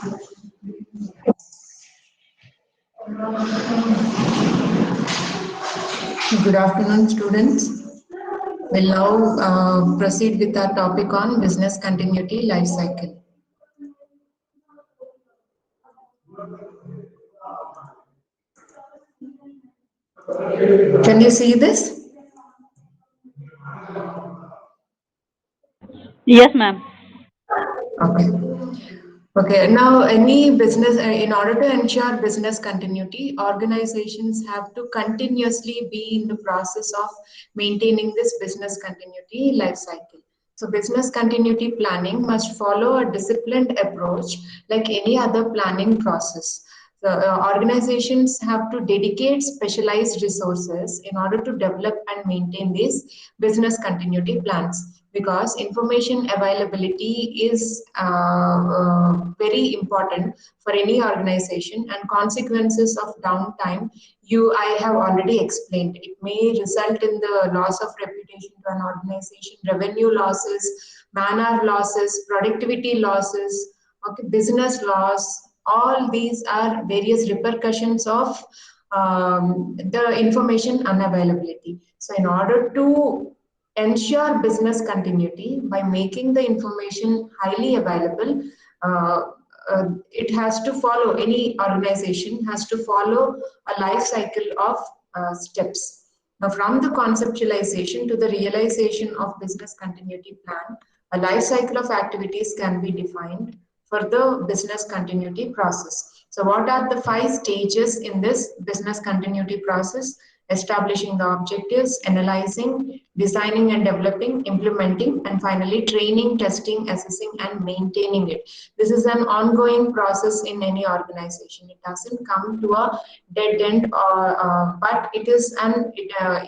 Good afternoon, students. We'll now proceed with our topic on business continuity life cycle. Can you see this? Yes, ma'am. Okay. Okay. Now, any business, in order to ensure business continuity, organizations have to continuously be in the process of maintaining this business continuity life cycle. So, business continuity planning must follow a disciplined approach like any other planning process. So, organizations have to dedicate specialized resources in order to develop and maintain these business continuity plans, because information availability is very important for any organization, and consequences of downtime I have already explained. It may result in the loss of reputation to an organization, revenue losses, man-hour losses, productivity losses, okay, business loss. All these are various repercussions of the information unavailability. So in order to ensure business continuity by making the information highly available, it has to follow, any organization has to follow a life cycle of steps. Now, from the conceptualization to the realization of business continuity plan, a life cycle of activities can be defined for the business continuity process. So what are the 5 stages in this business continuity process? Establishing the objectives, analyzing, designing and developing, implementing, and finally training, testing, assessing, and maintaining it. This is an ongoing process in any organization. It doesn't come to a dead end, but it is an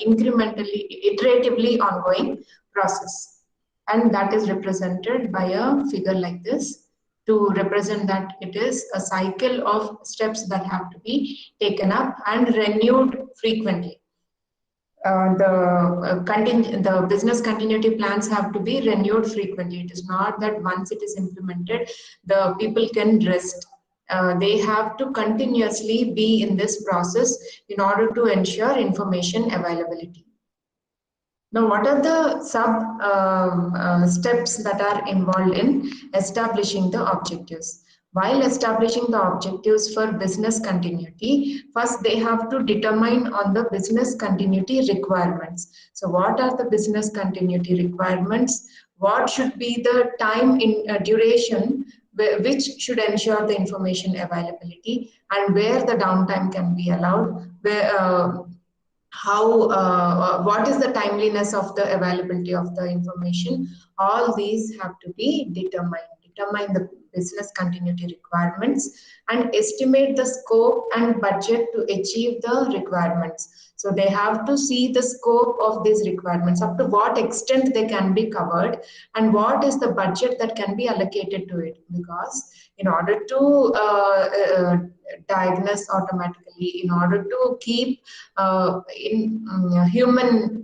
incrementally, iteratively ongoing process. And that is represented by a figure like this, to represent that it is a cycle of steps that have to be taken up and renewed frequently. The business continuity plans have to be renewed frequently. It is not that once it is implemented, the people can rest. They have to continuously be in this process in order to ensure information availability. Now, what are the steps that are involved in establishing the objectives? While establishing the objectives for business continuity, first they have to determine on the business continuity requirements. So what are the business continuity requirements? What should be the time in duration which should ensure the information availability, and where the downtime can be allowed, what is the timeliness of the availability of the information. All these have to be determine the business continuity requirements and estimate the scope and budget to achieve the requirements. So they have to see the scope of these requirements, up to what extent they can be covered, and what is the budget that can be allocated to it. Because in order to diagnose automatically, in order to keep human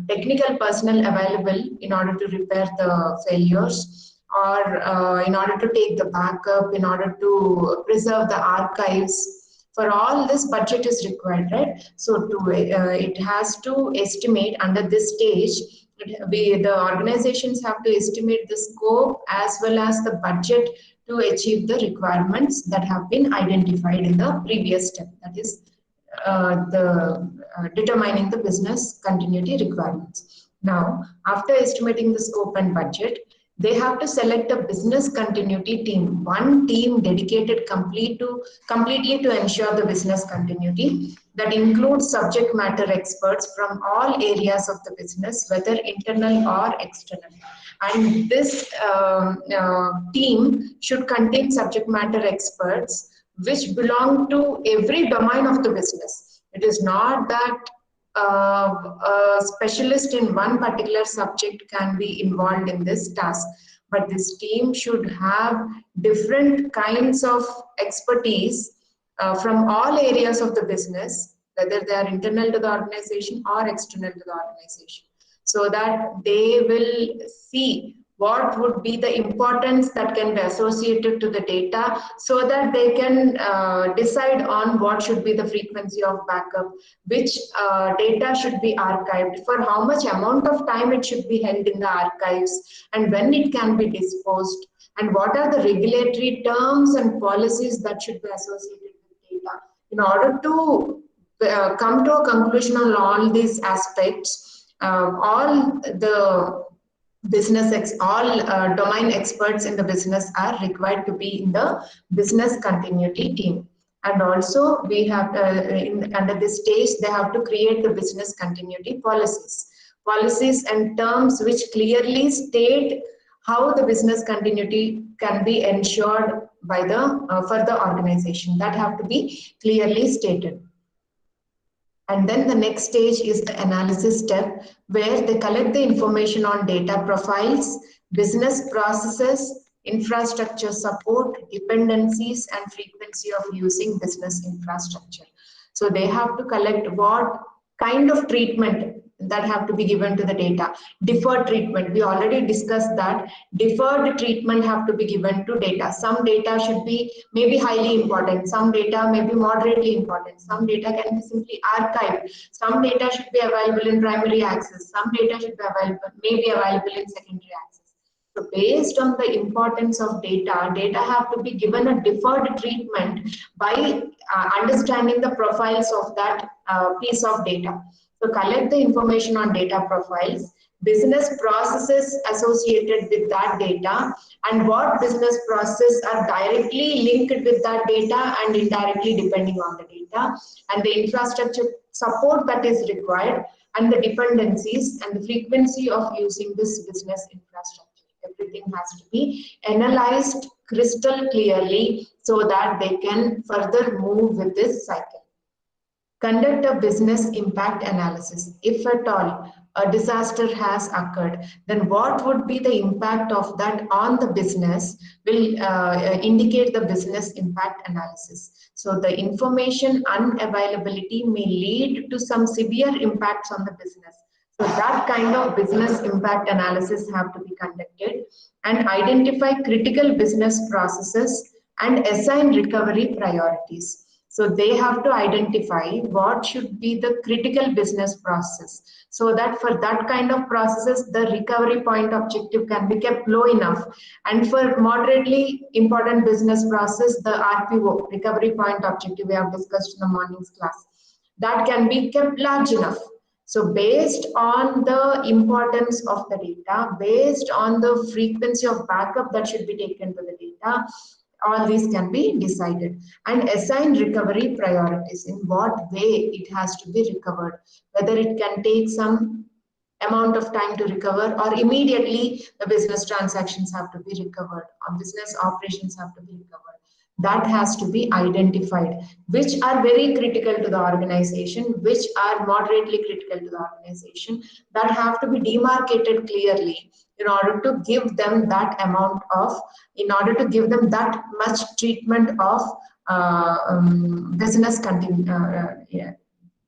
technical personnel available in order to repair the failures, or in order to take the backup, in order to preserve the archives. For all this, budget is required, right? So it has to estimate under this stage. The organizations have to estimate the scope as well as the budget to achieve the requirements that have been identified in the previous step. That is determining the business continuity requirements. Now, after estimating the scope and budget, they have to select a business continuity team, one team dedicated completely to ensure the business continuity, that includes subject matter experts from all areas of the business, whether internal or external. And this team should contain subject matter experts which belong to every domain of the business. It is not that a specialist in one particular subject can be involved in this task, but this team should have different kinds of expertise from all areas of the business, whether they are internal to the organization or external to the organization, so that they will see what would be the importance that can be associated to the data, so that they can decide on what should be the frequency of backup, which data should be archived, for how much amount of time it should be held in the archives, and when it can be disposed, and what are the regulatory terms and policies that should be associated with data. In order to come to a conclusion on all these aspects, all the all domain experts in the business are required to be in the business continuity team. And also we have under this stage, they have to create the business continuity policies and terms which clearly state how the business continuity can be ensured by the for the organization. That have to be clearly stated. And then the next stage is the analysis step, where they collect the information on data profiles, business processes, infrastructure support, dependencies, and frequency of using business infrastructure. So they have to collect what kind of treatment that have to be given to the data. Deferred treatment, we already discussed that. Deferred treatment have to be given to data. Some data should be maybe highly important, some data may be moderately important, some data can be simply archived, some data should be available in primary access, some data should be available, may be available in secondary access. So based on the importance of data, data have to be given a deferred treatment by understanding the profiles of that piece of data. So collect the information on data profiles, business processes associated with that data, and what business processes are directly linked with that data and indirectly depending on the data, and the infrastructure support that is required, and the dependencies and the frequency of using this business infrastructure. Everything has to be analyzed crystal clearly so that they can further move with this cycle. Conduct a business impact analysis. If at all a disaster has occurred, then what would be the impact of that on the business will indicate the business impact analysis. So the information unavailability may lead to some severe impacts on the business. So that kind of business impact analysis have to be conducted, and identify critical business processes and assign recovery priorities. So they have to identify what should be the critical business process, so that for that kind of processes, the recovery point objective can be kept low enough. And for moderately important business process, the RPO, recovery point objective, we have discussed in the morning's class, that can be kept large enough. So based on the importance of the data, based on the frequency of backup that should be taken to the data, all these can be decided. And assign recovery priorities, in what way it has to be recovered, whether it can take some amount of time to recover, or immediately the business transactions have to be recovered, or business operations have to be recovered. That has to be identified, which are very critical to the organization, which are moderately critical to the organization, that have to be demarcated clearly in order to give them that amount of, in order to give them that much treatment of business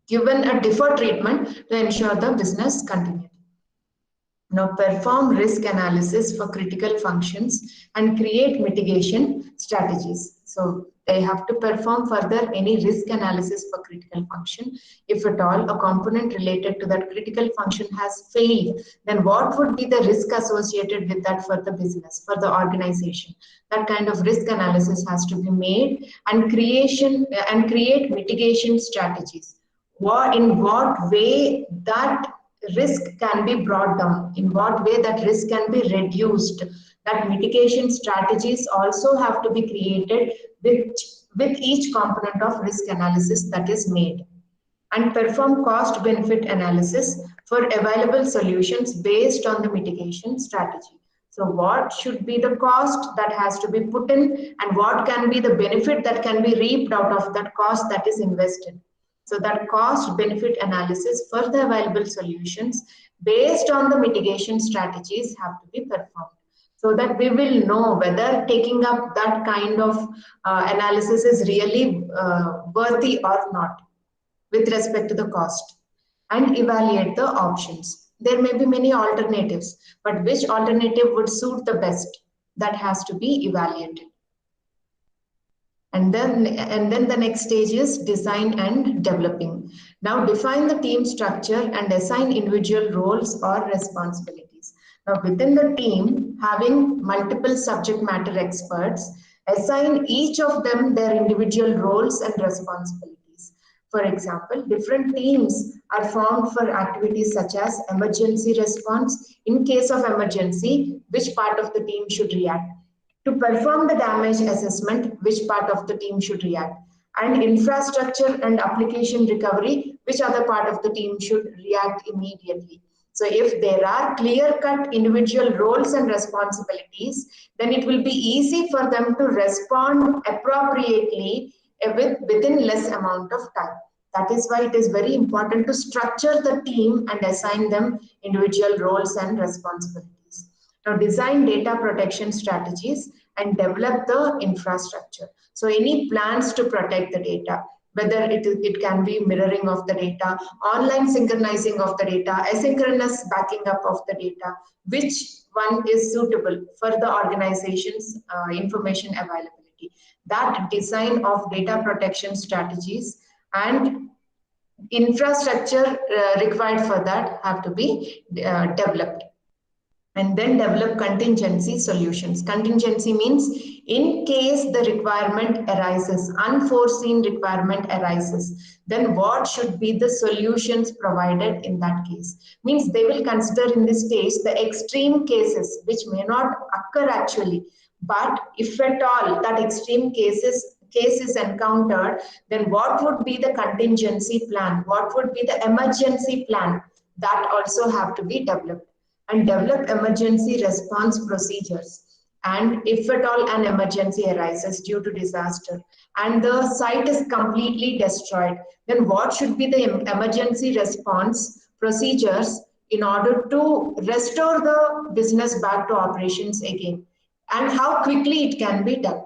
given a deferred treatment to ensure the business continuity. Now perform risk analysis for critical functions and create mitigation strategies. So they have to perform further any risk analysis for critical function. If at all a component related to that critical function has failed, then what would be the risk associated with that for the business, for the organization? That kind of risk analysis has to be made, and create mitigation strategies. In what way that risk can be brought down, in what way that risk can be reduced. That mitigation strategies also have to be created with each component of risk analysis that is made. And perform cost benefit analysis for available solutions based on the mitigation strategy. So what should be the cost that has to be put in, and what can be the benefit that can be reaped out of that cost that is invested. So that cost benefit analysis for the available solutions based on the mitigation strategies have to be performed, so that we will know whether taking up that kind of analysis is really worthy or not with respect to the cost. And evaluate the options. There may be many alternatives, but which alternative would suit the best? That has to be evaluated. And then the next stage is design and developing. Now define the team structure and assign individual roles or responsibilities. Now within the team, having multiple subject matter experts, assign each of them their individual roles and responsibilities. For example, different teams are formed for activities such as emergency response. In case of emergency, which part of the team should react? To perform the damage assessment, which part of the team should react? And infrastructure and application recovery, which other part of the team should react immediately? So if there are clear-cut individual roles and responsibilities, then it will be easy for them to respond appropriately within less amount of time. That is why it is very important to structure the team and assign them individual roles and responsibilities. Now, design data protection strategies and develop the infrastructure. So any plans to protect the data, whether it can be mirroring of the data, online synchronizing of the data, asynchronous backing up of the data, which one is suitable for the organization's information availability. That design of data protection strategies and infrastructure required for that have to be developed. And then develop contingency solutions. Contingency means in case the requirement arises, unforeseen requirement arises, then what should be the solutions provided in that case? Means they will consider in this case the extreme cases which may not occur actually, but if at all that extreme case is encountered, then what would be the contingency plan? What would be the emergency plan? That also have to be developed. And develop emergency response procedures. And if at all an emergency arises due to disaster and the site is completely destroyed, then what should be the emergency response procedures in order to restore the business back to operations again, and how quickly it can be done.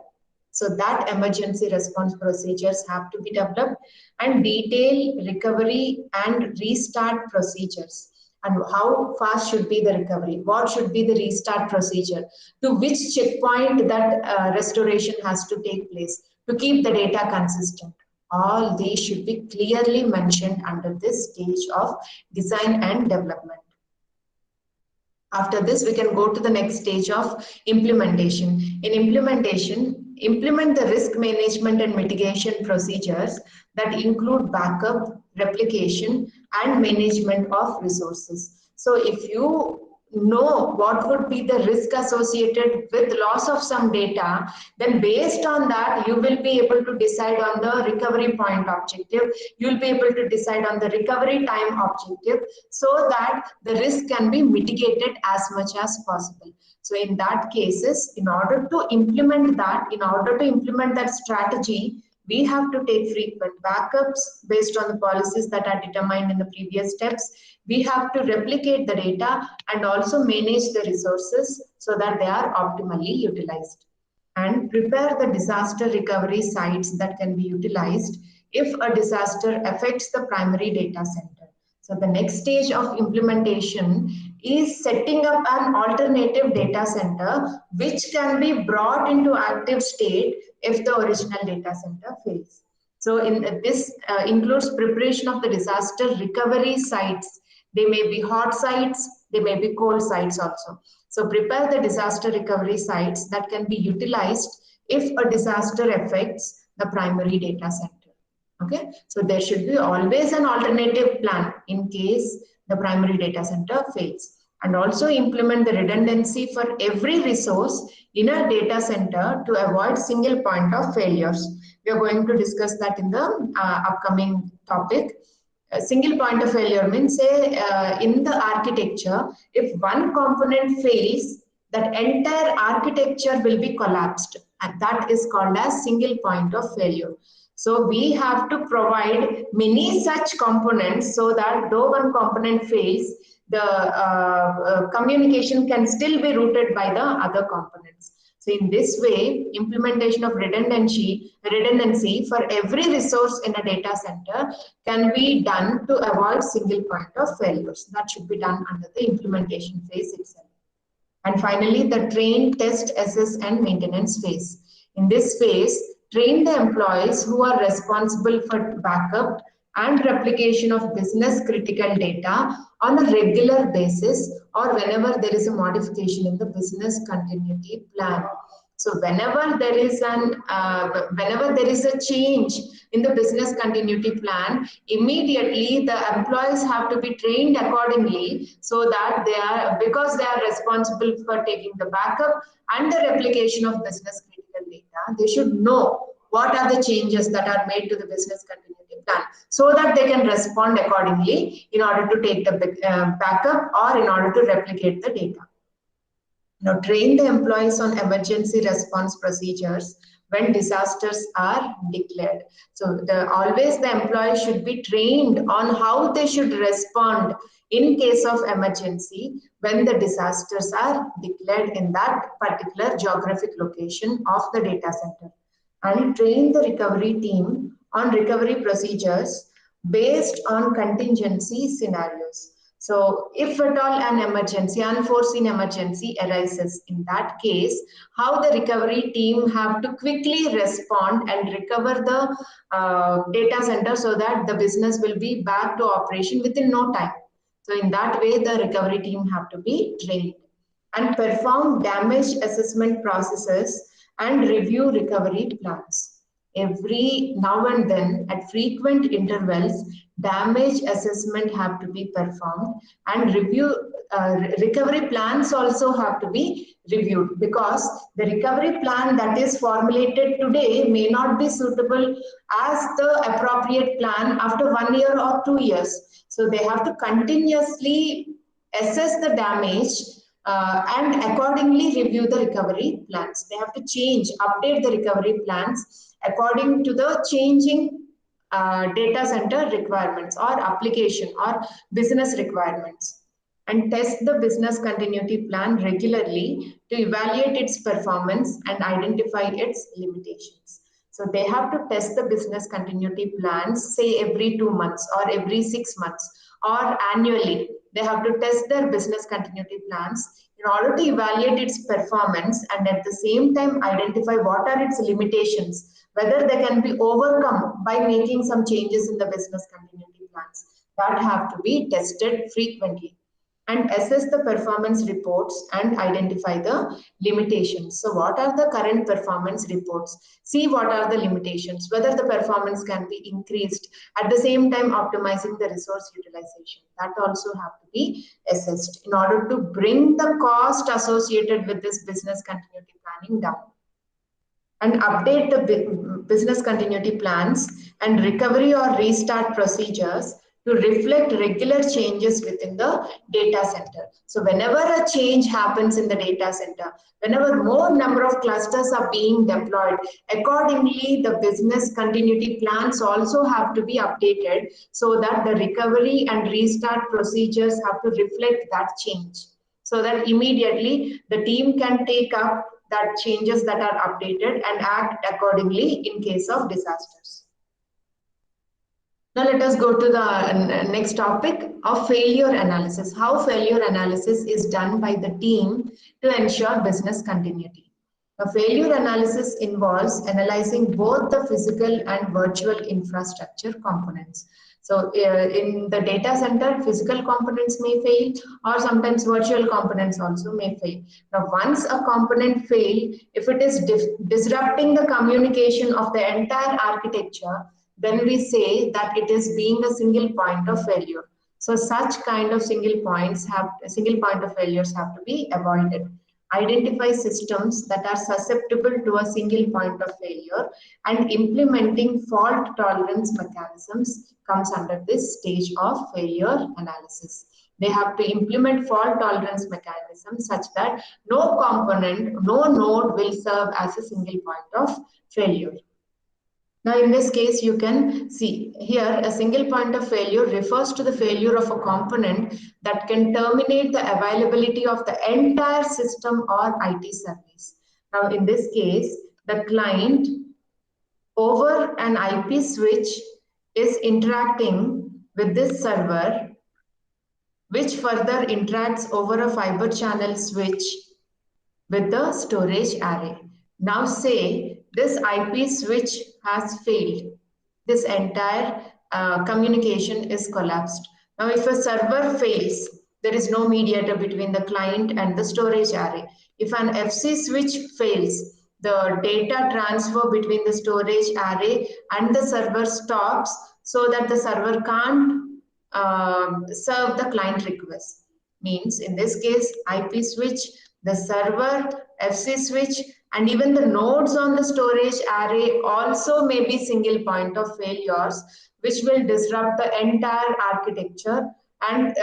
So that emergency response procedures have to be developed, and detail recovery and restart procedures. And how fast should be the recovery? What should be the restart procedure? To which checkpoint that restoration has to take place to keep the data consistent? All these should be clearly mentioned under this stage of design and development. After this, we can go to the next stage of implementation. In implementation, implement the risk management and mitigation procedures that include backup, replication, and management of resources. So if you know what would be the risk associated with loss of some data, then based on that, you will be able to decide on the recovery point objective. You will be able to decide on the recovery time objective so that the risk can be mitigated as much as possible. So in that cases, in order to implement that strategy, we have to take frequent backups based on the policies that are determined in the previous steps. We have to replicate the data and also manage the resources so that they are optimally utilized. And prepare the disaster recovery sites that can be utilized if a disaster affects the primary data center. So the next stage of implementation is setting up an alternative data center which can be brought into active state if the original data center fails. So this includes preparation of the disaster recovery sites. They may be hot sites, they may be cold sites also. So prepare the disaster recovery sites that can be utilized if a disaster affects the primary data center. Okay, so there should be always an alternative plan in case the primary data center fails. And also implement the redundancy for every resource in a data center to avoid single point of failures. We are going to discuss that in the upcoming topic. A single point of failure means, say, in the architecture, if one component fails, that entire architecture will be collapsed, and that is called as single point of failure. So we have to provide many such components so that though one component fails, the communication can still be routed by the other components. So in this way, implementation of redundancy for every resource in a data center can be done to avoid single point of failures. That should be done under the implementation phase itself. And finally, the train, test, assess, and maintenance phase. In this phase, train the employees who are responsible for backup and replication of business critical data on a regular basis or whenever there is a modification in the business continuity plan. So whenever there is a change in the business continuity plan, immediately the employees have to be trained accordingly, so that because they are responsible for taking the backup and the replication of business critical data, they should know what are the changes that are made to the business continuity plan, so that they can respond accordingly in order to take the backup or in order to replicate the data. Now, train the employees on emergency response procedures when disasters are declared. So always the employees should be trained on how they should respond in case of emergency when the disasters are declared in that particular geographic location of the data center. And train the recovery team on recovery procedures based on contingency scenarios. So if at all an emergency, unforeseen emergency arises, in that case, how the recovery team have to quickly respond and recover the data center so that the business will be back to operation within no time. So in that way, the recovery team have to be trained and perform damage assessment processes and review recovery plans. Every now and then, at frequent intervals, damage assessment have to be performed and recovery plans also have to be reviewed, because the recovery plan that is formulated today may not be suitable as the appropriate plan after 1 year or 2 years. So they have to continuously assess the damage and accordingly review the recovery plans. They have to update the recovery plans according to the changing data center requirements or application or business requirements, and test the business continuity plan regularly to evaluate its performance and identify its limitations. So they have to test the business continuity plans, say every 2 months or every 6 months or annually. They have to test their business continuity plans in order to evaluate its performance and at the same time identify what are its limitations, whether they can be overcome by making some changes in the business continuity plans. That have to be tested frequently, and assess the performance reports and identify the limitations. So what are the current performance reports? See what are the limitations, whether the performance can be increased, at the same time optimizing the resource utilization. That also have to be assessed in order to bring the cost associated with this business continuity planning down. And update the business continuity plans and recovery or restart procedures to reflect regular changes within the data center. So whenever a change happens in the data center, whenever more number of clusters are being deployed, accordingly the business continuity plans also have to be updated so that the recovery and restart procedures have to reflect that change, so that immediately the team can take up that changes that are updated and act accordingly in case of disasters. Now let us go to the next topic of failure analysis. How failure analysis is done by the team to ensure business continuity. A failure analysis involves analyzing both the physical and virtual infrastructure components. So in the data center, physical components may fail, or sometimes virtual components also may fail. Now, once a component fails, if it is disrupting the communication of the entire architecture, then we say that it is being a single point of failure. So such kind of single point of failures have to be avoided. Identify systems that are susceptible to a single point of failure, and implementing fault tolerance mechanisms comes under this stage of failure analysis. They have to implement fault tolerance mechanisms such that no component, no node will serve as a single point of failure. Now, in this case, you can see here a single point of failure refers to the failure of a component that can terminate the availability of the entire system or IT service. Now, in this case, the client over an IP switch is interacting with this server, which further interacts over a fiber channel switch with the storage array. Now say this IP switch has failed. This entire communication is collapsed. Now if a server fails, there is no mediator between the client and the storage array. If an FC switch fails, the data transfer between the storage array and the server stops, so that the server can't serve the client request. Means in this case, IP switch, the server, FC switch, and even the nodes on the storage array also may be single point of failures, which will disrupt the entire architecture and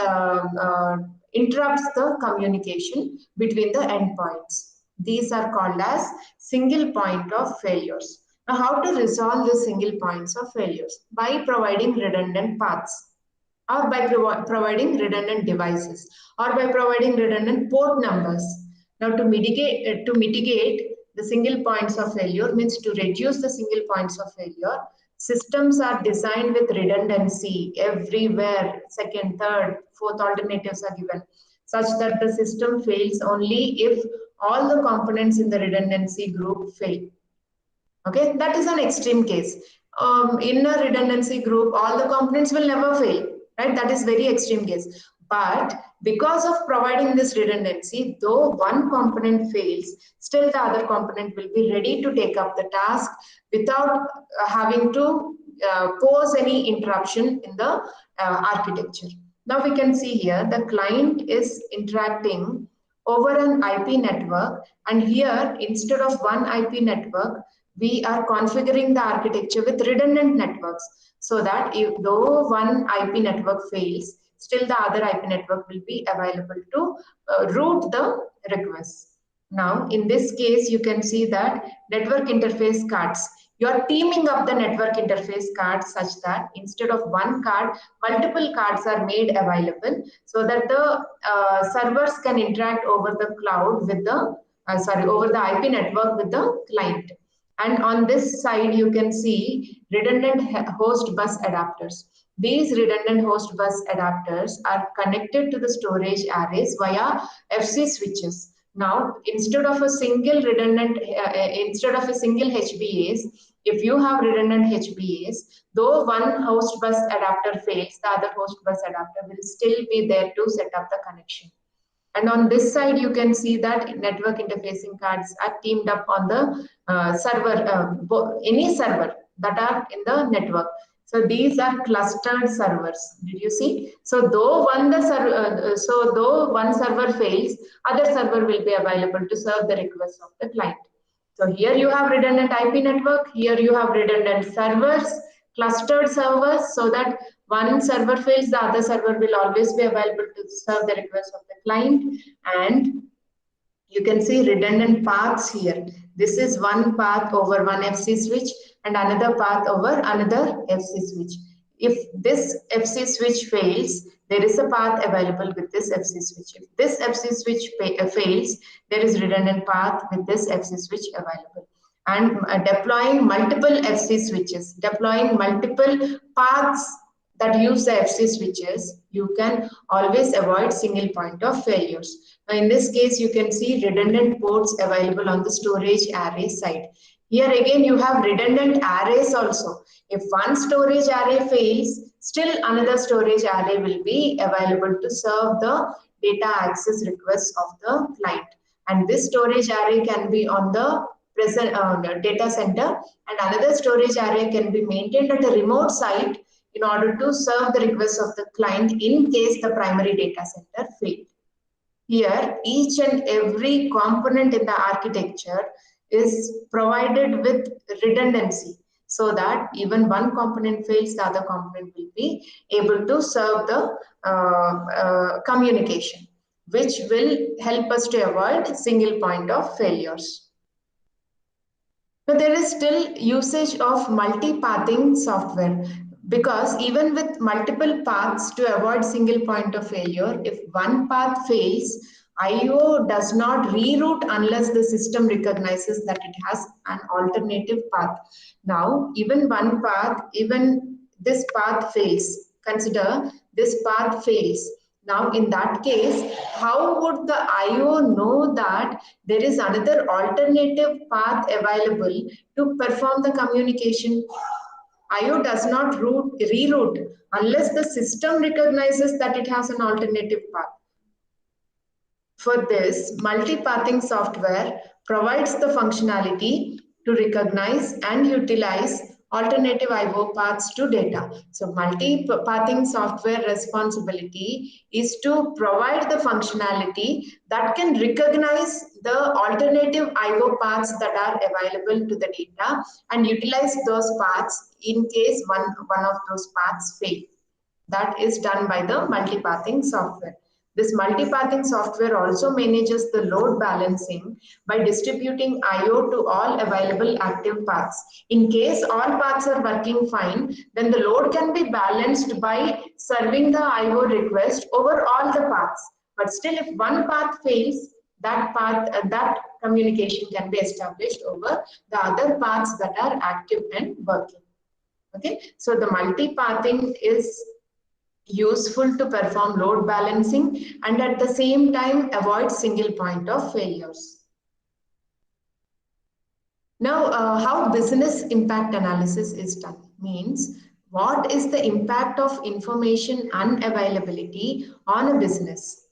interrupts the communication between the endpoints. These are called as single point of failures. Now, how to resolve the single points of failures? By providing redundant paths, or by providing redundant devices, or by providing redundant port numbers. Now, to mitigate the single points of failure, means to reduce the single points of failure, systems are designed with redundancy everywhere. Second, third, fourth alternatives are given, such that the system fails only if all the components in the redundancy group fail. Okay, that is an extreme case. In a redundancy group, all the components will never fail, right? That is very extreme case. But because of providing this redundancy, though one component fails, still the other component will be ready to take up the task without having to pose any interruption in the architecture. Now we can see here the client is interacting over an IP network, and here instead of one IP network, we are configuring the architecture with redundant networks, so that though one IP network fails, still the other IP network will be available to route the requests. Now, in this case, you can see that network interface cards. You are teaming up the network interface cards such that instead of one card, multiple cards are made available, so that the servers can interact over the cloud with the, over the IP network with the client. And on this side, you can see redundant host bus adapters. These redundant host bus adapters are connected to the storage arrays via FC switches. Now, instead of a single redundant, instead of a single HBAs, if you have redundant HBAs, though one host bus adapter fails, the other host bus adapter will still be there to set up the connection. And on this side, you can see that network interfacing cards are teamed up on the server, any server that are in the network. So these are clustered servers. Did you see? So though one server fails, other server will be available to serve the requests of the client. So here you have redundant IP network. Here you have redundant servers, clustered servers, so that one server fails, the other server will always be available to serve the request of the client. And you can see redundant paths here. This is one path over one FC switch and another path over another FC switch. If this FC switch fails, there is a path available with this FC switch. If this FC switch fails, there is redundant path with this FC switch available. And deploying multiple FC switches, deploying multiple paths that use the FC switches, you can always avoid single point of failures. Now in this case, you can see redundant ports available on the storage array side. Here again, you have redundant arrays also. If one storage array fails, still another storage array will be available to serve the data access requests of the client. And this storage array can be on the present data center, and another storage array can be maintained at a remote site in order to serve the requests of the client in case the primary data center failed. Here, each and every component in the architecture is provided with redundancy, so that even one component fails, the other component will be able to serve the communication, which will help us to avoid single point of failures. But there is still usage of multi-pathing software, because even with multiple paths, to avoid single point of failure, if one path fails, IO does not reroute unless the system recognizes that it has an alternative path. Now, even one path, even this path fails. Consider this path fails. Now, in that case, how would the IO know that there is another alternative path available to perform the communication? IO does not reroute unless the system recognizes that it has an alternative path. For this, multipathing software provides the functionality to recognize and utilize alternative IO paths to data. So multipathing software responsibility is to provide the functionality that can recognize the alternative IO paths that are available to the data and utilize those paths in case one of those paths fail. That is done by the multipathing software. This multipathing software also manages the load balancing by distributing IO to all available active paths. In case all paths are working fine, then the load can be balanced by serving the IO request over all the paths. But still, if one path fails, that communication can be established over the other paths that are active and working. Okay, so the multipathing is useful to perform load balancing and at the same time avoid single point of failures. Now, how business impact analysis is done means what is the impact of information unavailability on a business.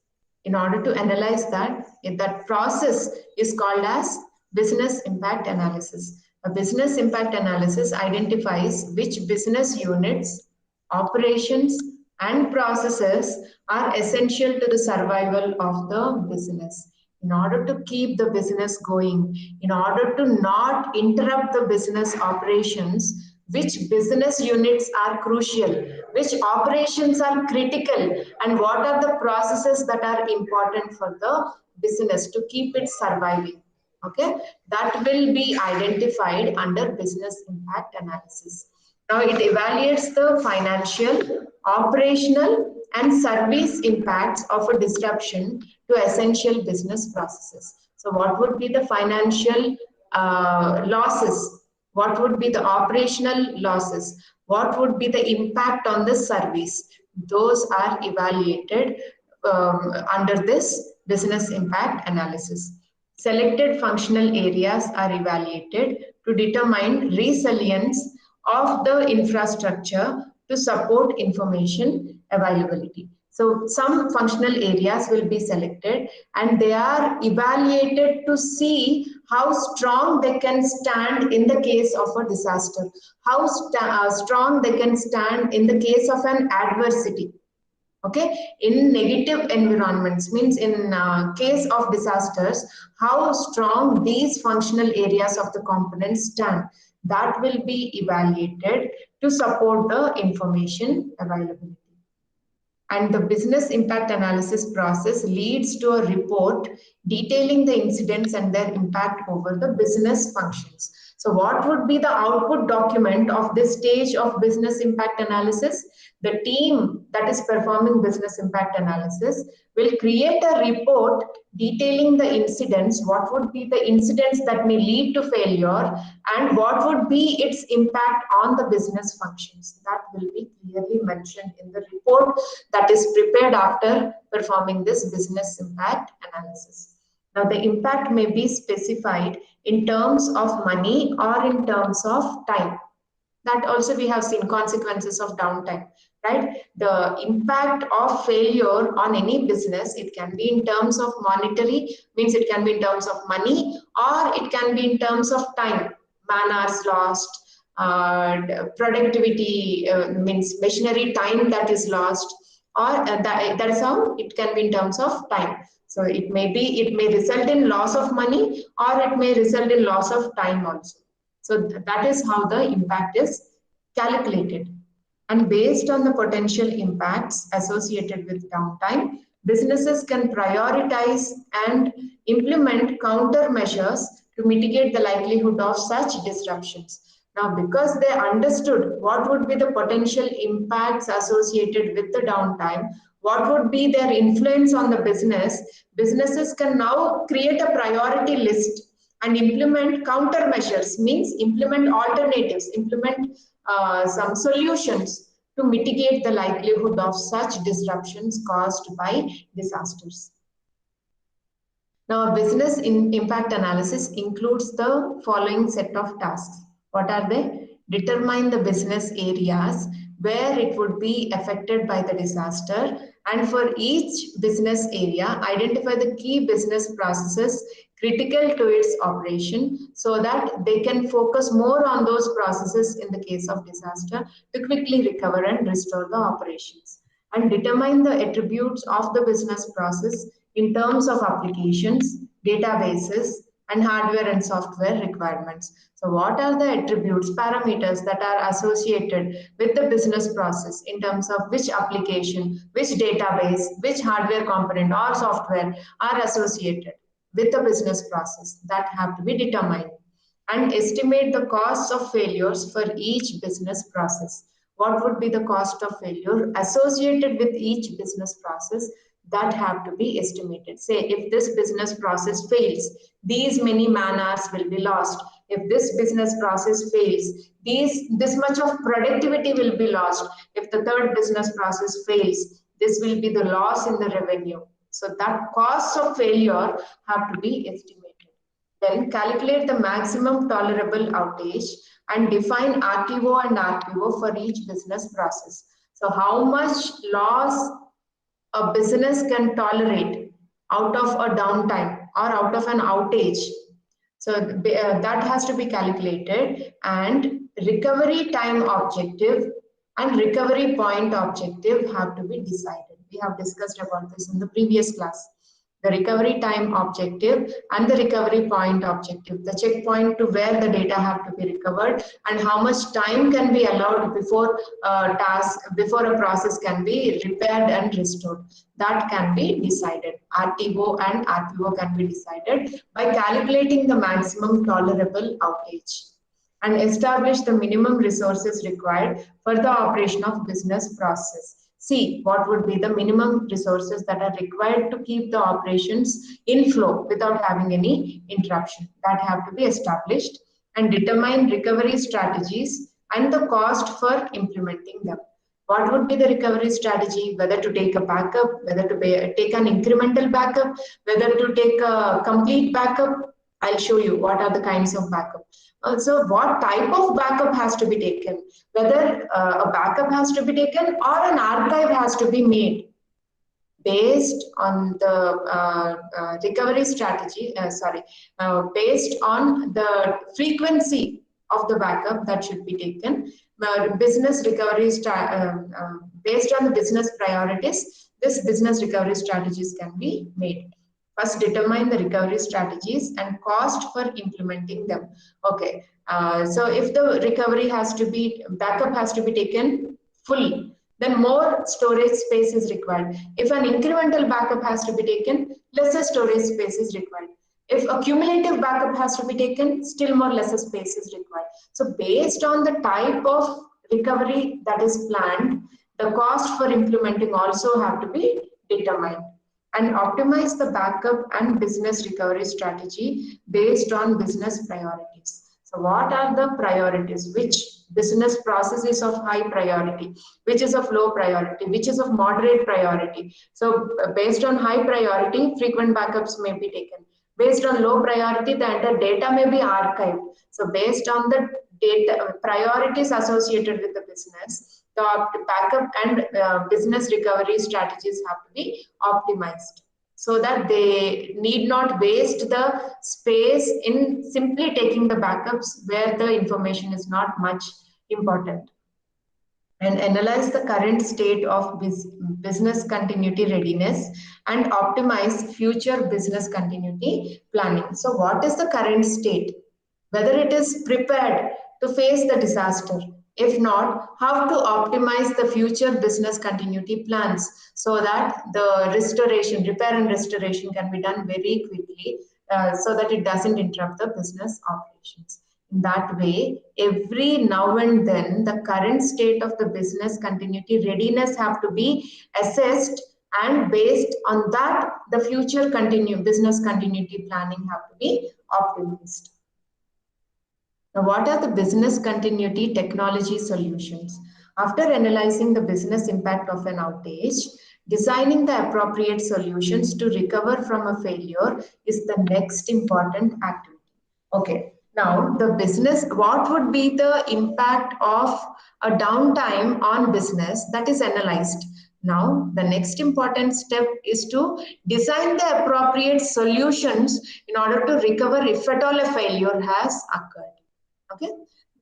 In order to analyze that, that process is called as business impact analysis. A business impact analysis identifies which business units, operations, and processes are essential to the survival of the business. In order to keep the business going, in order to not interrupt the business operations, which business units are crucial, which operations are critical, and what are the processes that are important for the business to keep it surviving. Okay, that will be identified under business impact analysis. Now it evaluates the financial, operational, and service impacts of a disruption to essential business processes. So what would be the financial losses? What would be the operational losses? What would be the impact on the service? Those are evaluated under this business impact analysis. Selected functional areas are evaluated to determine resilience of the infrastructure to support information availability. So some functional areas will be selected and they are evaluated to see how strong they can stand in the case of a disaster, how strong they can stand in the case of an adversity. Okay, in negative environments means in case of disasters, how strong these functional areas of the components stand. That will be evaluated to support the information availability. And the business impact analysis process leads to a report detailing the incidents and their impact over the business functions. So what would be the output document of this stage of business impact analysis? The team that is performing business impact analysis will create a report detailing the incidents, what would be the incidents that may lead to failure, and what would be its impact on the business functions. That will be clearly mentioned in the report that is prepared after performing this business impact analysis. Now, the impact may be specified in terms of money or in terms of time. That also we have seen consequences of downtime, right? The impact of failure on any business, it can be in terms of monetary, means it can be in terms of money, or it can be in terms of time, man hours lost, productivity, means machinery time that is lost, or that is how it can be in terms of time. So it may result in loss of money or it may result in loss of time also. So that is how the impact is calculated. And based on the potential impacts associated with downtime, businesses can prioritize and implement countermeasures to mitigate the likelihood of such disruptions. Now, because they understood what would be the potential impacts associated with the downtime, what would be their influence on the business, businesses can now create a priority list and implement countermeasures, means implement alternatives, implement some solutions to mitigate the likelihood of such disruptions caused by disasters. Now, a business impact analysis includes the following set of tasks. What are they? Determine the business areas where it would be affected by the disaster, and for each business area, identify the key business processes critical to its operation so that they can focus more on those processes in the case of disaster to quickly recover and restore the operations. And determine the attributes of the business process in terms of applications, databases, and hardware and software requirements. So what are the attributes, parameters that are associated with the business process in terms of which application, which database, which hardware component or software are associated with the business process that have to be determined. And estimate the costs of failures for each business process. What would be the cost of failure associated with each business process that have to be estimated. Say if this business process fails, these many man hours will be lost. If this business process fails, this much of productivity will be lost. If the third business process fails, this will be the loss in the revenue. So that cost of failure have to be estimated. Then calculate the maximum tolerable outage and define RTO and RPO for each business process. So how much loss a business can tolerate out of a downtime or out of an outage. So that has to be calculated, and recovery time objective and recovery point objective have to be decided. We have discussed about this in the previous class. The recovery time objective and the recovery point objective, the checkpoint to where the data have to be recovered and how much time can be allowed before a process can be repaired and restored. That can be decided. RTO and RPO can be decided by calculating the maximum tolerable outage and establish the minimum resources required for the operation of business process. See what would be the minimum resources that are required to keep the operations in flow without having any interruption. That have to be established, and determine recovery strategies and the cost for implementing them. What would be the recovery strategy? Whether to take a backup, whether to take an incremental backup, whether to take a complete backup. I'll show you what are the kinds of backup. So what type of backup has to be taken, whether a backup has to be taken or an archive has to be made based on the recovery strategy, based on the frequency of the backup that should be taken. Business recovery, based on the business priorities, this business recovery strategies can be made. First, determine the recovery strategies and cost for implementing them. Okay, so if the recovery backup has to be taken full, then more storage space is required. If an incremental backup has to be taken, lesser storage space is required. If a cumulative backup has to be taken, still more lesser space is required. So based on the type of recovery that is planned, the cost for implementing also have to be determined. And optimize the backup and business recovery strategy based on business priorities. So what are the priorities? Which business process is of high priority, which is of low priority, which is of moderate priority. So based on high priority, frequent backups may be taken. Based on low priority, the entire data may be archived. So based on the data priorities associated with the business, the backup and business recovery strategies have to be optimized so that they need not waste the space in simply taking the backups where the information is not much important. And analyze the current state of business continuity readiness and optimize future business continuity planning. So what is the current state? Whether it is prepared to face the disaster. If not, how to optimize the future business continuity plans so that the repair and restoration can be done very quickly so that it doesn't interrupt the business operations. In that way, every now and then, the current state of the business continuity readiness have to be assessed and based on that, the future business continuity planning have to be optimized. Now, what are the business continuity technology solutions? After analyzing the business impact of an outage, designing the appropriate solutions to recover from a failure is the next important activity. Okay, now the business, what would be the impact of a downtime on business, that is analyzed. Now, the next important step is to design the appropriate solutions in order to recover if at all a failure has occurred. Okay,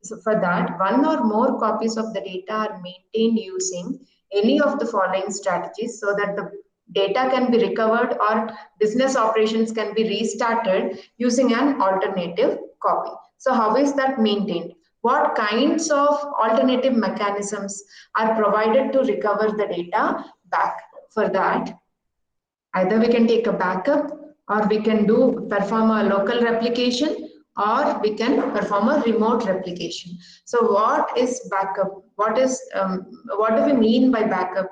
so for that, one or more copies of the data are maintained using any of the following strategies so that the data can be recovered or business operations can be restarted using an alternative copy. So how is that maintained? What kinds of alternative mechanisms are provided to recover the data back? For that, either we can take a backup, or we can perform a local replication, or we can perform a remote replication. So what is backup? What do we mean by backup?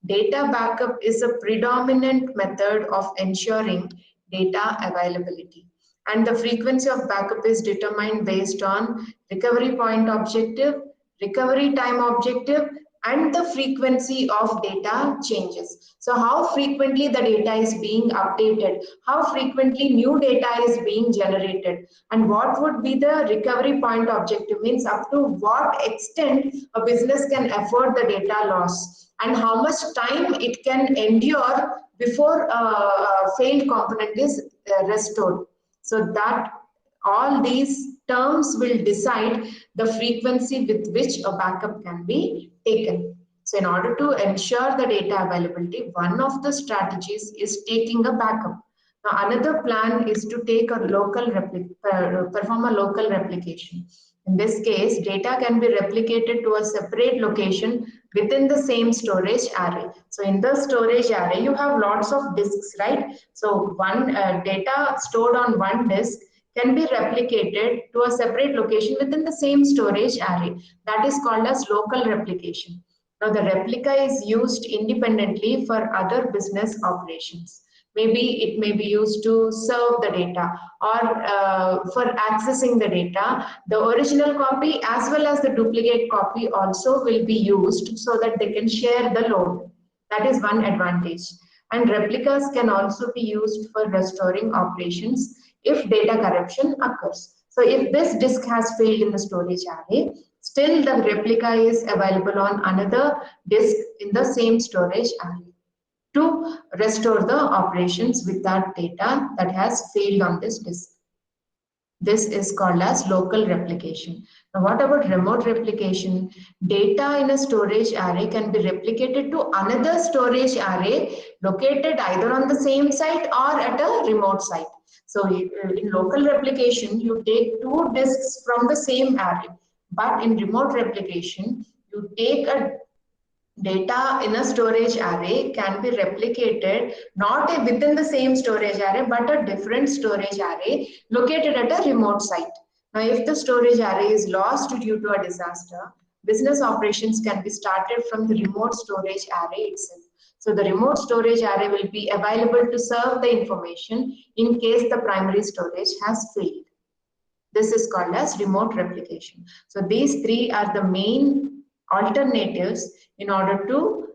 Data backup is a predominant method of ensuring data availability. And the frequency of backup is determined based on recovery point objective, recovery time objective, and the frequency of data changes. So how frequently the data is being updated, how frequently new data is being generated, and what would be the recovery point objective, means up to what extent a business can afford the data loss, and how much time it can endure before a failed component is restored. So that all these terms will decide the frequency with which a backup can be taken. So in order to ensure the data availability, one of the strategies is taking a backup. Now another plan is to take a perform a local replication. In this case, data can be replicated to a separate location within the same storage array. So in the storage array, you have lots of disks, right? So one data stored on one disk can be replicated to a separate location within the same storage array. That is called as local replication. Now the replica is used independently for other business operations. Maybe it may be used to serve the data, or for accessing the data. The original copy as well as the duplicate copy also will be used so that they can share the load. That is one advantage. And replicas can also be used for restoring operations if data corruption occurs. So if this disk has failed in the storage array, still the replica is available on another disk in the same storage array to restore the operations with that data that has failed on this disk. This is called as local replication. Now, what about remote replication? Data in a storage array can be replicated to another storage array located either on the same site or at a remote site. So in local replication, you take two disks from the same array, but in remote replication, you take a data in a storage array can be replicated not within the same storage array, but a different storage array located at a remote site. Now, if the storage array is lost due to a disaster, business operations can be started from the remote storage array itself. So the remote storage array will be available to serve the information in case the primary storage has failed. This is called as remote replication. So these three are the main alternatives in order to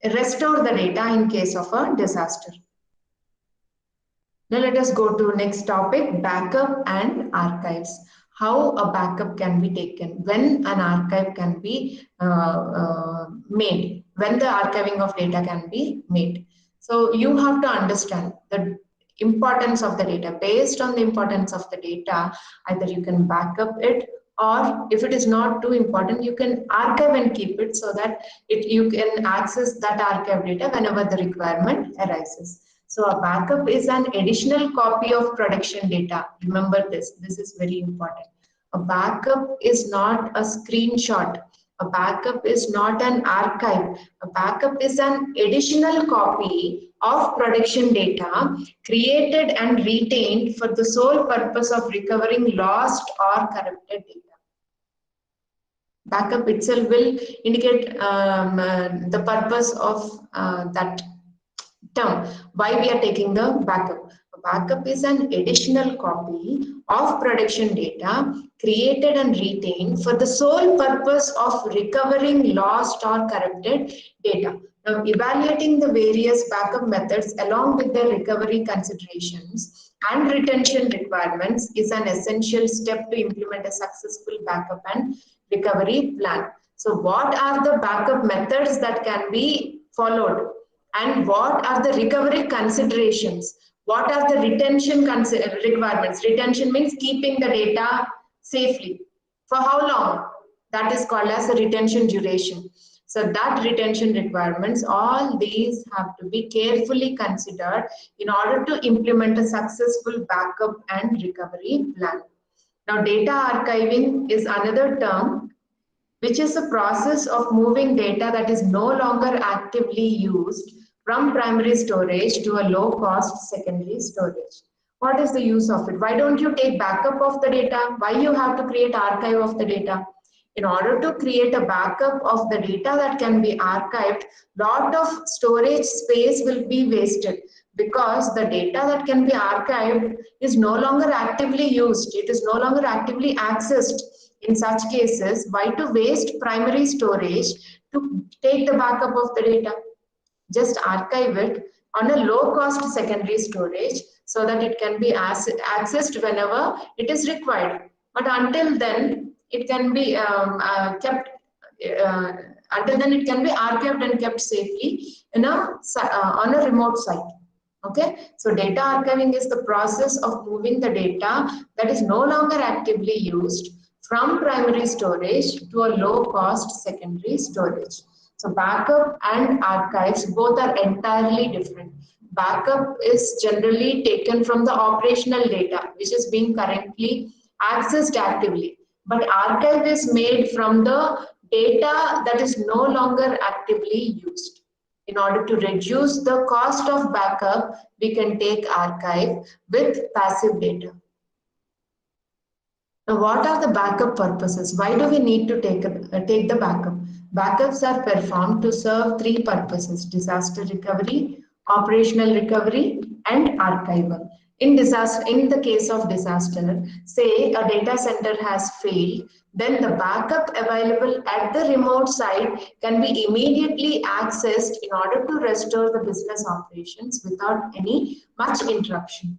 restore the data in case of a disaster. Now let us go to next topic, backup and archives. How a backup can be taken, when an archive can be made, when the archiving of data can be made. So you have to understand the importance of the data. Based on the importance of the data, either you can backup it, or if it is not too important, you can archive and keep it so that you can access that archive data whenever the requirement arises. So a backup is an additional copy of production data. Remember this is very important. A backup is not a screenshot. A backup is not an archive. A backup is an additional copy of production data created and retained for the sole purpose of recovering lost or corrupted data. Backup itself will indicate the purpose of that term, why we are taking the backup. A backup is an additional copy of production data created and retained for the sole purpose of recovering lost or corrupted data. Now, evaluating the various backup methods along with their recovery considerations and retention requirements is an essential step to implement a successful backup and recovery plan. So, what are the backup methods that can be followed? And what are the recovery considerations? What are the retention requirements? Retention means keeping the data safely. For how long? That is called as the retention duration. So that retention requirements, all these have to be carefully considered in order to implement a successful backup and recovery plan. Now, data archiving is another term, which is a process of moving data that is no longer actively used from primary storage to a low-cost secondary storage. What is the use of it? Why don't you take backup of the data? Why you have to create archive of the data? In order to create a backup of the data that can be archived, lot of storage space will be wasted because the data that can be archived is no longer actively used. It is no longer actively accessed. In such cases, why to waste primary storage to take the backup of the data? Just archive it on a low cost secondary storage so that it can be accessed whenever it is required. But until then, it can be kept, until then it can be archived and kept safely in on a remote site. Okay, so data archiving is the process of moving the data that is no longer actively used from primary storage to a low cost secondary storage. So backup and archives both are entirely different. Backup is generally taken from the operational data which is being currently accessed actively, but archive is made from the data that is no longer actively used. In order to reduce the cost of backup, we can take archive with passive data. Now, what are the backup purposes? Why do we need to take the backup? Backups are performed to serve three purposes: disaster recovery, operational recovery, and archival. In the case of disaster, say a data center has failed, then the backup available at the remote site can be immediately accessed in order to restore the business operations without any much interruption.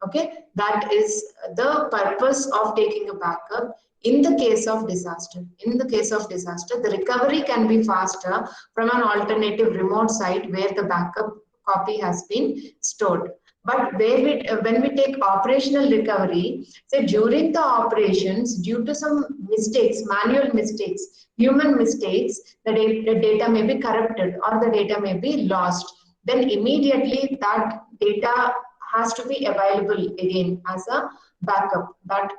Okay, that is the purpose of taking a backup in the case of disaster. In the case of disaster, the recovery can be faster from an alternative remote site where the backup copy has been stored. But when we take operational recovery, say during the operations, due to some mistakes, manual mistakes, human mistakes, the data may be corrupted or the data may be lost. Then immediately that data has to be available again as a backup that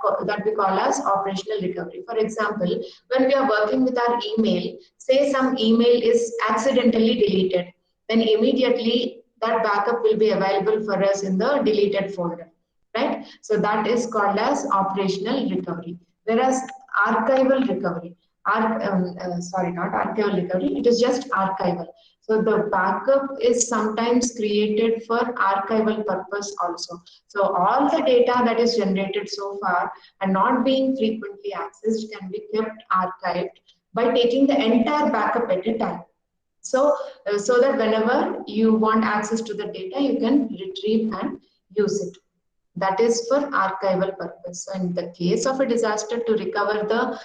we call as operational recovery. For example, when we are working with our email, say some email is accidentally deleted, then immediately that backup will be available for us in the deleted folder, right? So that is called as operational recovery. Whereas archival recovery, not archival recovery, it is just archival. So the backup is sometimes created for archival purpose also. So all the data that is generated so far and not being frequently accessed can be kept archived by taking the entire backup at a time. So that whenever you want access to the data, you can retrieve and use it. That is for archival purpose. So in the case of a disaster, to recover the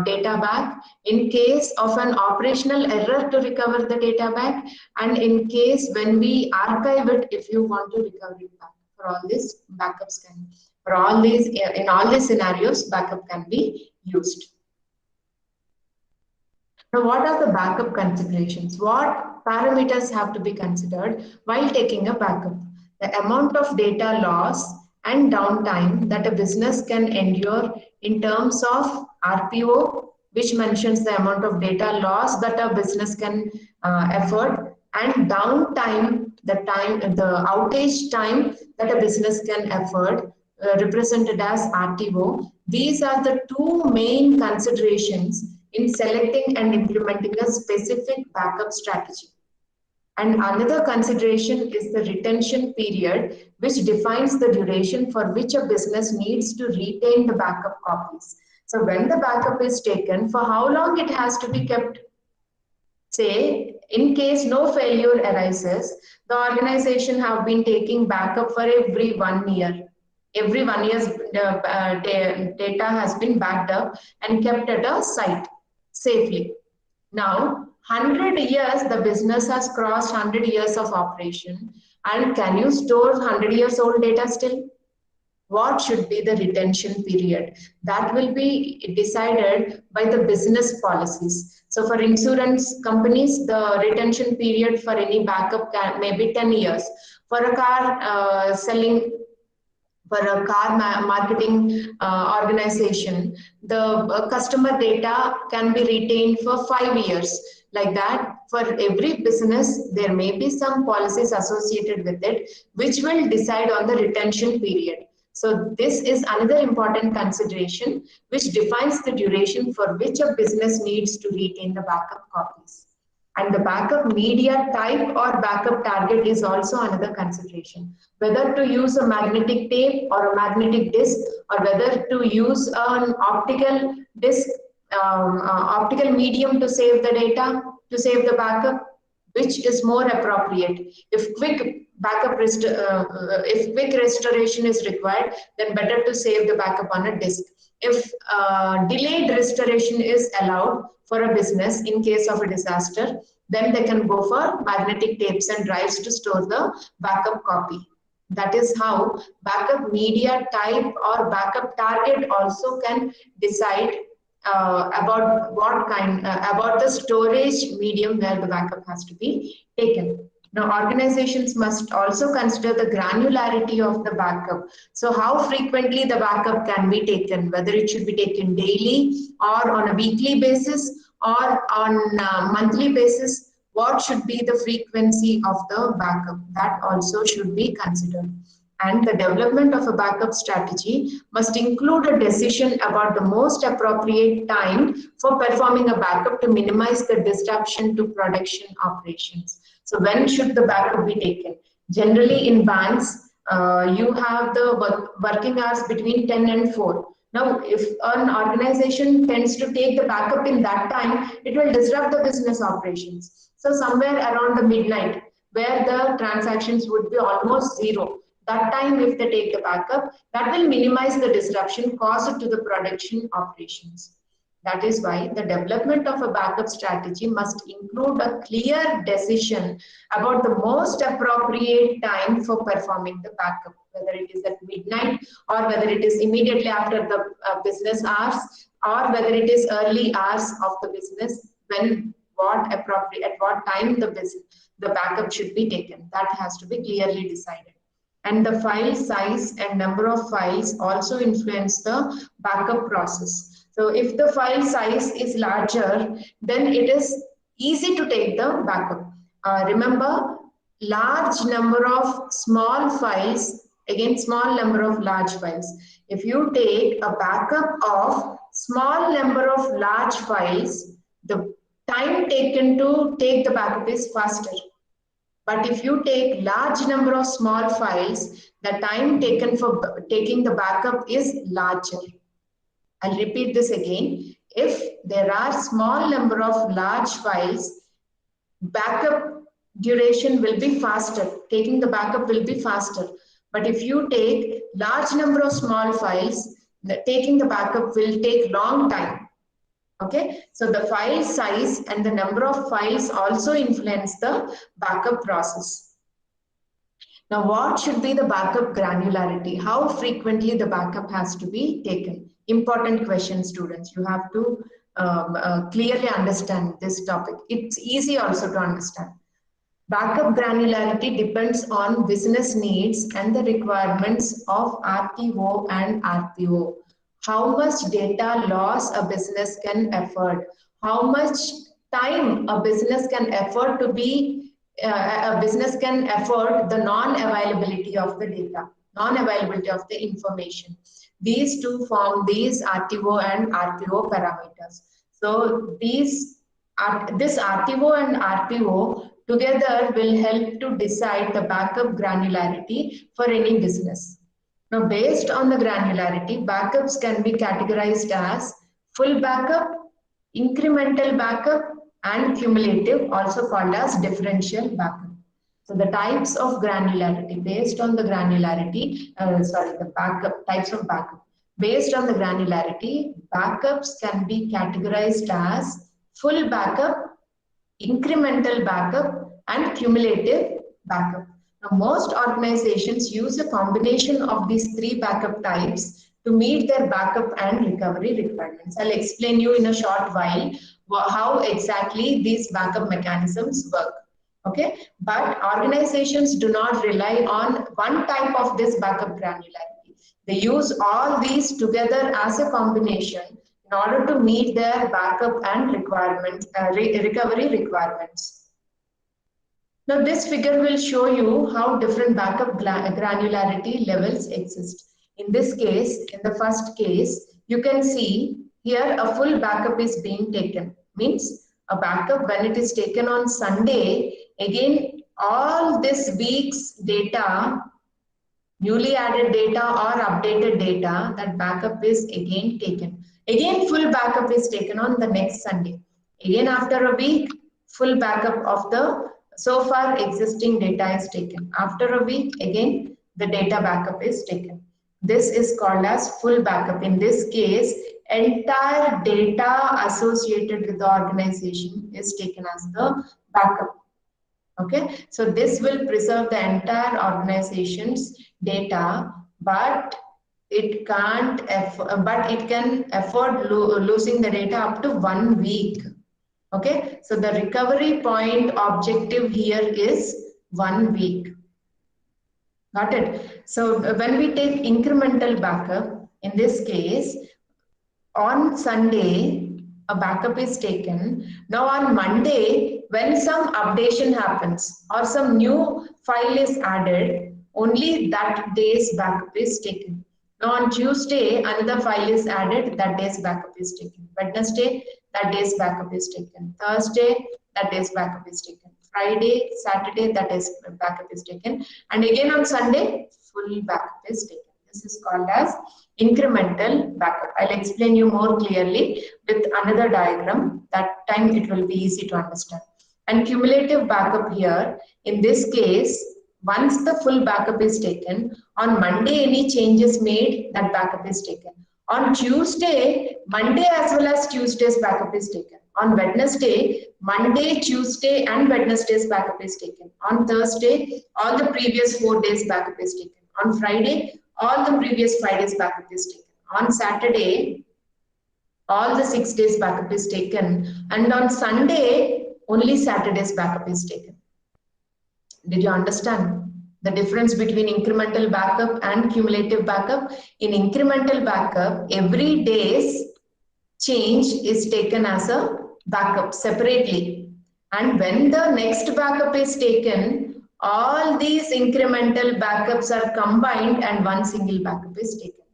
data back, in case of an operational error, to recover the data back, and in case when we archive it, if you want to recover it back. For all these backups in all these scenarios, backup can be used. Now, what are the backup considerations? What parameters have to be considered while taking a backup? The amount of data loss and downtime that a business can endure in terms of RPO, which mentions the amount of data loss that a business can afford, and downtime, the outage time that a business can afford, represented as RTO. These are the two main considerations in selecting and implementing a specific backup strategy. And another consideration is the retention period, which defines the duration for which a business needs to retain the backup copies. So when the backup is taken, for how long it has to be kept? Say, in case no failure arises, the organization have been taking backup for every 1 year. Every 1 year's data has been backed up and kept at a site safely. Now, 100 years, the business has crossed 100 years of operation. And can you store 100 years old data still? What should be the retention period? That will be decided by the business policies. So for insurance companies, the retention period for any backup may be 10 years. For a car for a car marketing organization, the customer data can be retained for 5 years. Like that, for every business, there may be some policies associated with it, which will decide on the retention period. So this is another important consideration, which defines the duration for which a business needs to retain the backup copies. And the backup media type or backup target is also another consideration. Whether to use a magnetic tape or a magnetic disc, or whether to use an optical disc, optical medium to save the data, to save the backup, which is more appropriate. If quick restoration is required, then better to save the backup on a disk. If delayed restoration is allowed for a business in case of a disaster, then they can go for magnetic tapes and drives to store the backup copy. That is how backup media type or backup target also can decide about what kind, about the storage medium where the backup has to be taken. Now, organizations must also consider the granularity of the backup. So how frequently the backup can be taken, whether it should be taken daily or on a weekly basis or on a monthly basis, what should be the frequency of the backup? That also should be considered. And the development of a backup strategy must include a decision about the most appropriate time for performing a backup to minimize the disruption to production operations. So when should the backup be taken? Generally in banks, you have the working hours between 10 and 4. Now, if an organization tends to take the backup in that time, it will disrupt the business operations. So somewhere around the midnight, where the transactions would be almost zero, that time if they take the backup, that will minimize the disruption caused to the production operations. That is why the development of a backup strategy must include a clear decision about the most appropriate time for performing the backup, whether it is at midnight or whether it is immediately after the business hours or whether it is early hours of the business, when at what time the backup should be taken. That has to be clearly decided. And the file size and number of files also influence the backup process. So if the file size is larger, then it is easy to take the backup. Remember, large number of small files, again small number of large files. If you take a backup of small number of large files, the time taken to take the backup is faster. But if you take large number of small files, the time taken for taking the backup is larger. I'll repeat this again. If there are small number of large files, backup duration will be faster. Taking the backup will be faster. But if you take large number of small files, taking the backup will take long time. Okay, so the file size and the number of files also influence the backup process. Now, what should be the backup granularity? How frequently the backup has to be taken? Important question, students. You have to clearly understand this topic. It's easy also to understand. Backup granularity depends on business needs and the requirements of RTO and RPO. How much data loss a business can afford, how much time a business can afford to be, a business can afford the non-availability of the data, non-availability of the information. These two form these RTO and RPO parameters. So this RTO and RPO together will help to decide the backup granularity for any business. Now, based on the granularity, backups can be categorized as full backup, incremental backup, and cumulative, also called as differential backup. So the types of granularity, based on the granularity, the backup, types of backup. Based on the granularity, backups can be categorized as full backup, incremental backup, and cumulative backup. Now, most organizations use a combination of these three backup types to meet their backup and recovery requirements. I'll explain you in a short while how exactly these backup mechanisms work. Okay, but organizations do not rely on one type of this backup granularity. They use all these together as a combination in order to meet their backup and recovery requirements. Now, this figure will show you how different backup granularity levels exist. In this case, in the first case, you can see here a full backup is being taken. Means a backup, when it is taken on Sunday, again, all this week's data, newly added data or updated data, that backup is again taken. Again, full backup is taken on the next Sunday. Again, after a week, full backup of the so far existing data is taken. After a week, again, the data backup is taken. This is called as full backup. In this case, entire data associated with the organization is taken as the backup. Okay, so this will preserve the entire organization's data, but it can't, but it can afford losing the data up to 1 week. Okay, so the recovery point objective here is 1 week. Got it? So when we take incremental backup, in this case, on Sunday, a backup is taken. Now on Monday, when some updation happens or some new file is added, only that day's backup is taken. Now on Tuesday, another file is added, that day's backup is taken. Wednesday, that day's backup is taken. Thursday, that day's backup is taken. Friday, Saturday, that day's backup is taken. And again on Sunday, full backup is taken. This is called as incremental backup. I'll explain you more clearly with another diagram. That time it will be easy to understand. And cumulative backup here, in this case, once the full backup is taken, on Monday any changes made, that backup is taken. On Tuesday, Monday as well as Tuesday's backup is taken. On Wednesday, Monday, Tuesday and Wednesday's backup is taken. On Thursday, all the previous 4 days backup is taken. On Friday, all the previous 5 days backup is taken. On Saturday, all the 6 days backup is taken. And on Sunday, only Saturday's backup is taken. Did you understand the difference between incremental backup and cumulative backup? In incremental backup, every day's change is taken as a backup separately. And when the next backup is taken, all these incremental backups are combined and one single backup is taken.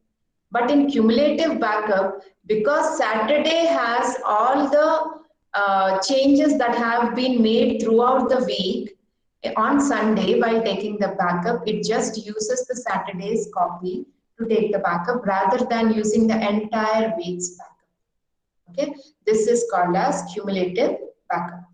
But in cumulative backup, because Saturday has all the changes that have been made throughout the week, on Sunday, while taking the backup, it just uses the Saturday's copy to take the backup rather than using the entire week's backup. Okay, this is called as cumulative backup.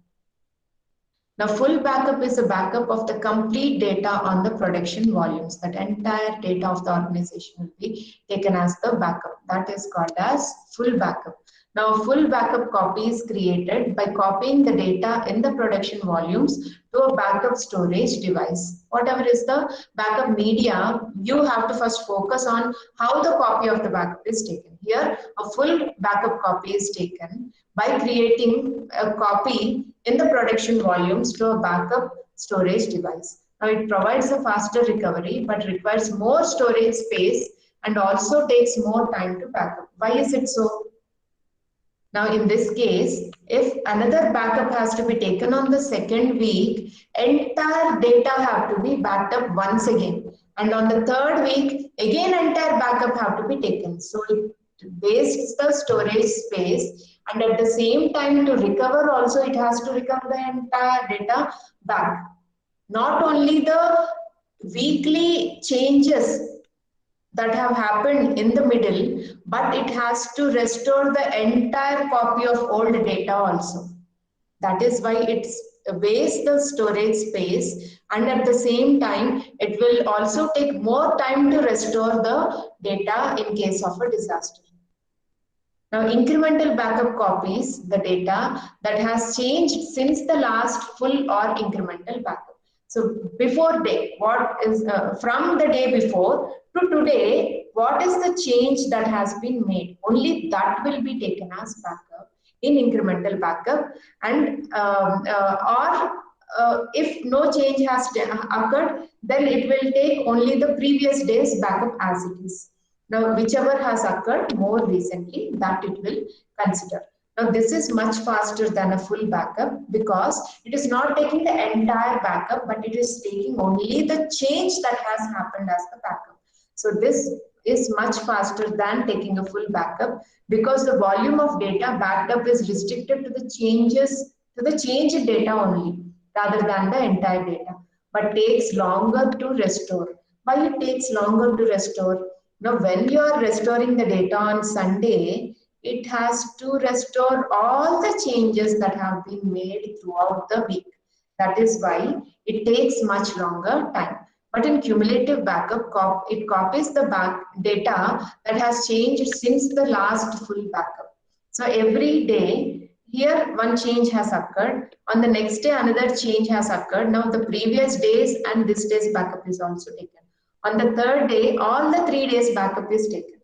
Now, full backup is a backup of the complete data on the production volumes. That entire data of the organization will be taken as the backup. That is called as full backup. Now, a full backup copy is created by copying the data in the production volumes to a backup storage device. Whatever is the backup media, you have to first focus on how the copy of the backup is taken. Here, a full backup copy is taken by creating a copy in the production volumes to a backup storage device. Now, it provides a faster recovery, but requires more storage space and also takes more time to backup. Why is it so? Now, in this case, if another backup has to be taken on the second week, entire data have to be backed up once again. And on the third week, again entire backup have to be taken. So it wastes the storage space and at the same time to recover also it has to recover the entire data back. Not only the weekly changes that have happened in the middle, but it has to restore the entire copy of old data also. That is why it wastes the storage space, and at the same time it will also take more time to restore the data in case of a disaster. Now, incremental backup copies the data that has changed since the last full or incremental backup. So, before day, what is from the day before to today, what is the change that has been made? Only that will be taken as backup in incremental backup, and if no change has occurred, then it will take only the previous day's backup as it is. Now, whichever has occurred more recently, that it will consider. Now, this is much faster than a full backup because it is not taking the entire backup, but it is taking only the change that has happened as the backup. So, this is much faster than taking a full backup because the volume of data backed up is restricted to the changes, to the changed data only rather than the entire data, but takes longer to restore. Why it takes longer to restore? Now, when you are restoring the data on Sunday, it has to restore all the changes that have been made throughout the week. That is why it takes much longer time. But in cumulative backup, it copies the data that has changed since the last full backup. So every day, here one change has occurred. On the next day, another change has occurred. Now the previous days and this day's backup is also taken. On the third day, all the 3 days backup is taken,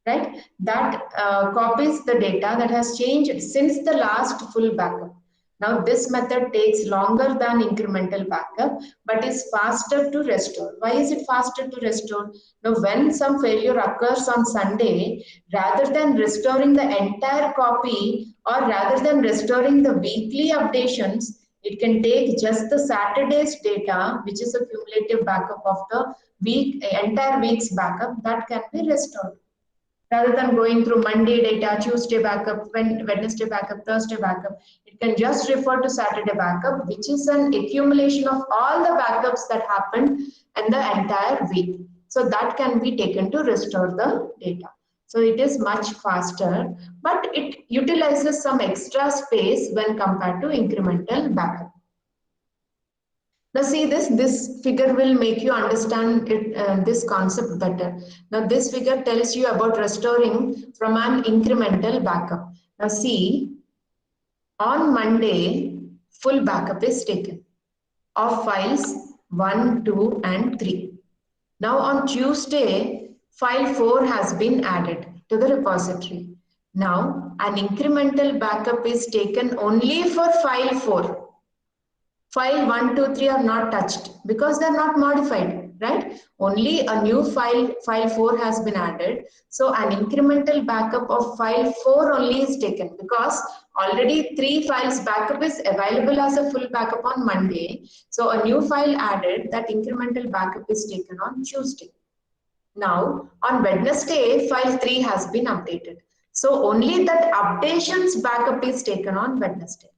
right? That copies the data that has changed since the last full backup. Now, this method takes longer than incremental backup, but is faster to restore. Why is it faster to restore? Now, when some failure occurs on Sunday, rather than restoring the entire copy or rather than restoring the weekly updations, it can take just the Saturday's data, which is a cumulative backup of the entire week's backup, that can be restored. Rather than going through Monday data, Tuesday backup, Wednesday backup, Thursday backup, it can just refer to Saturday backup, which is an accumulation of all the backups that happened in the entire week. So that can be taken to restore the data. So it is much faster, but it utilizes some extra space when compared to incremental backup. Now see this figure will make you understand this concept better. Now this figure tells you about restoring from an incremental backup. Now see, on Monday, full backup is taken of files 1, 2 and 3. Now on Tuesday, file 4 has been added to the repository. Now an incremental backup is taken only for file 4. File 1, 2, 3 are not touched because they are not modified, right? Only a new file 4 has been added. So an incremental backup of file 4 only is taken because already 3 files backup is available as a full backup on Monday. So a new file added, that incremental backup is taken on Tuesday. Now on Wednesday, file 3 has been updated. So only that updations backup is taken on Wednesday.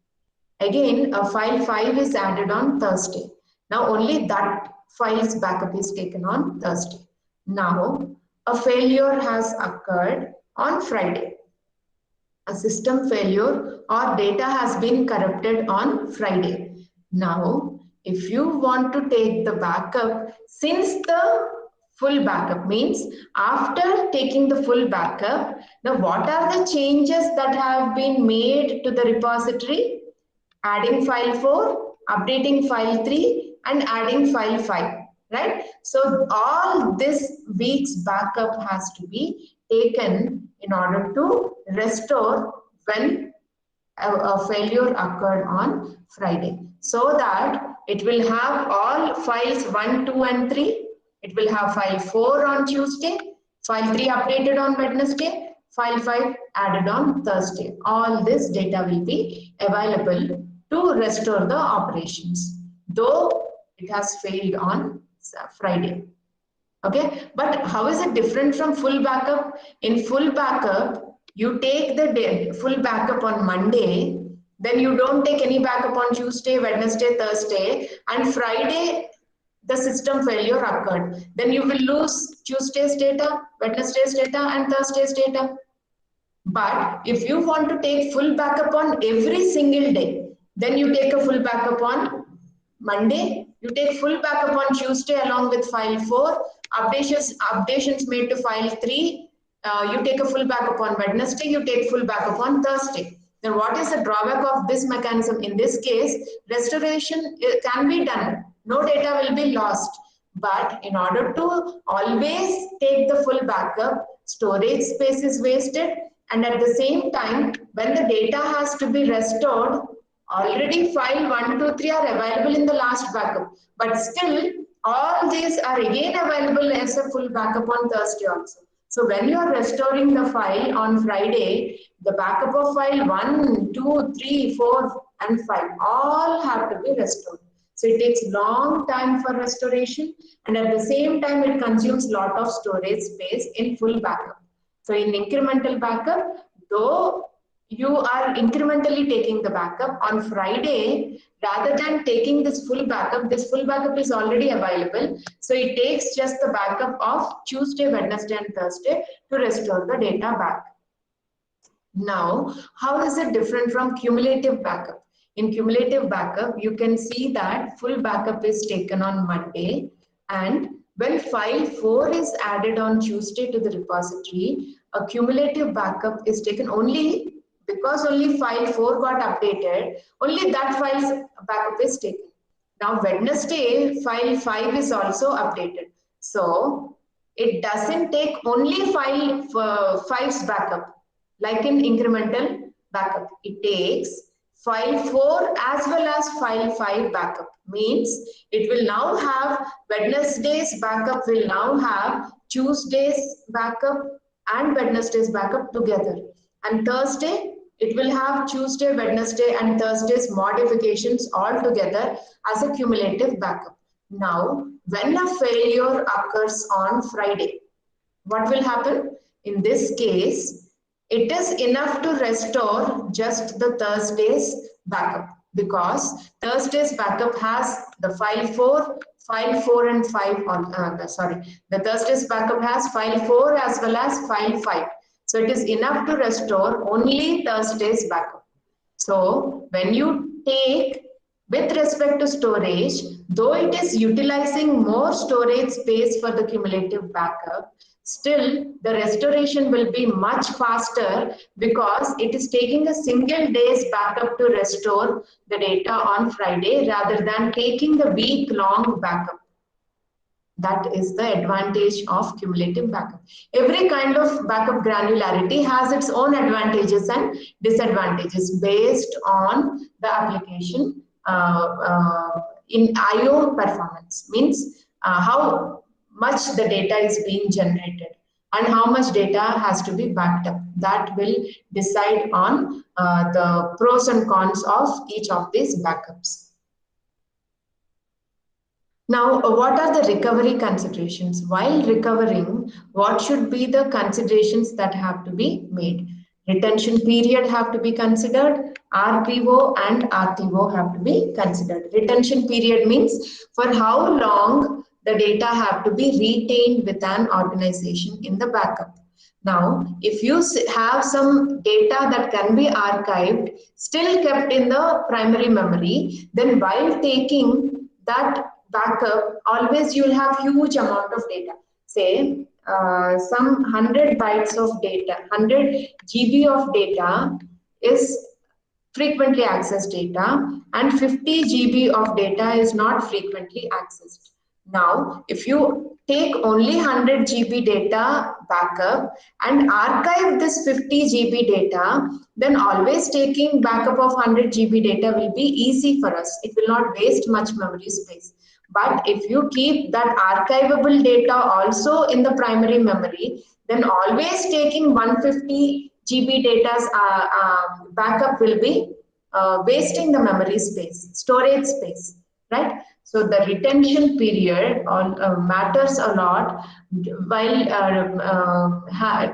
Again, a file 5 is added on Thursday. Now only that file's backup is taken on Thursday. Now a failure has occurred on Friday. A system failure or data has been corrupted on Friday. Now, if you want to take the backup since the full backup, means after taking the full backup, now what are the changes that have been made to the repository? Adding file 4, updating file 3 and adding file 5, right? So all this week's backup has to be taken in order to restore when a failure occurred on Friday, so that it will have all files 1, 2 and 3. It will have file 4 on Tuesday, file 3 updated on Wednesday, file 5 added on Thursday. All this data will be available to restore the operations, though it has failed on Friday. Okay, but how is it different from full backup? In full backup, You take the full backup on Monday, then you don't take any backup on Tuesday, Wednesday, Thursday, and Friday the system failure occurred. Then you will lose Tuesday's data, Wednesday's data, and Thursday's data. But if you want to take full backup on every single day, then you take a full backup on Monday, you take full backup on Tuesday along with file 4, updations made to file 3, you take a full backup on Wednesday, you take full backup on Thursday. Then what is the drawback of this mechanism? In this case, restoration can be done. No data will be lost. But in order to always take the full backup, storage space is wasted, and at the same time, when the data has to be restored, already file 1, 2, 3 are available in the last backup, but still all these are again available as a full backup on Thursday also. So when you are restoring the file on Friday, the backup of file 1, 2, 3, 4 and 5 all have to be restored. So it takes long time for restoration, and at the same time it consumes lot of storage space in full backup. So in incremental backup, though you are incrementally taking the backup on Friday, rather than taking this full backup is already available. So it takes just the backup of Tuesday, Wednesday and Thursday to restore the data back. Now, how is it different from cumulative backup? In cumulative backup, you can see that full backup is taken on Monday, and when file 4 is added on Tuesday to the repository, a cumulative backup is taken only because only file 4 got updated, only that file's backup is taken. Now Wednesday, file 5 is also updated. So it doesn't take only file 5's backup. Like in incremental backup, it takes file 4 as well as file 5 backup. Means it will now have Wednesday's backup will now have Tuesday's backup and Wednesday's backup together. And Thursday, it will have Tuesday, Wednesday and Thursday's modifications all together as a cumulative backup. Now, when a failure occurs on Friday, what will happen? In this case, it is enough to restore just the Thursday's backup, because Thursday's backup has the file 4 and 5 on, the Thursday's backup has file 4 as well as file 5. So it is enough to restore only Thursday's backup. So when you take with respect to storage, though it is utilizing more storage space for the cumulative backup, still the restoration will be much faster because it is taking a single day's backup to restore the data on Friday rather than taking the week-long backup. That is the advantage of cumulative backup. Every kind of backup granularity has its own advantages and disadvantages based on the application in I/O performance. Means how much the data is being generated and how much data has to be backed up. That will decide on the pros and cons of each of these backups. Now, what are the recovery considerations? While recovering, what should be the considerations that have to be made? Retention period have to be considered, RPO and RTO have to be considered. Retention period means for how long the data have to be retained with an organization in the backup. Now, if you have some data that can be archived, still kept in the primary memory, then while taking that backup, always you will have huge amount of data. Say some 100 bytes of data, 100 GB of data is frequently accessed data, and 50 GB of data is not frequently accessed. Now, if you take only 100 GB data backup and archive this 50 GB data, then always taking backup of 100 GB data will be easy for us. It will not waste much memory space. But if you keep that archivable data also in the primary memory, then always taking 150 GB data's backup will be wasting the memory space, storage space, right? So the retention period matters a lot while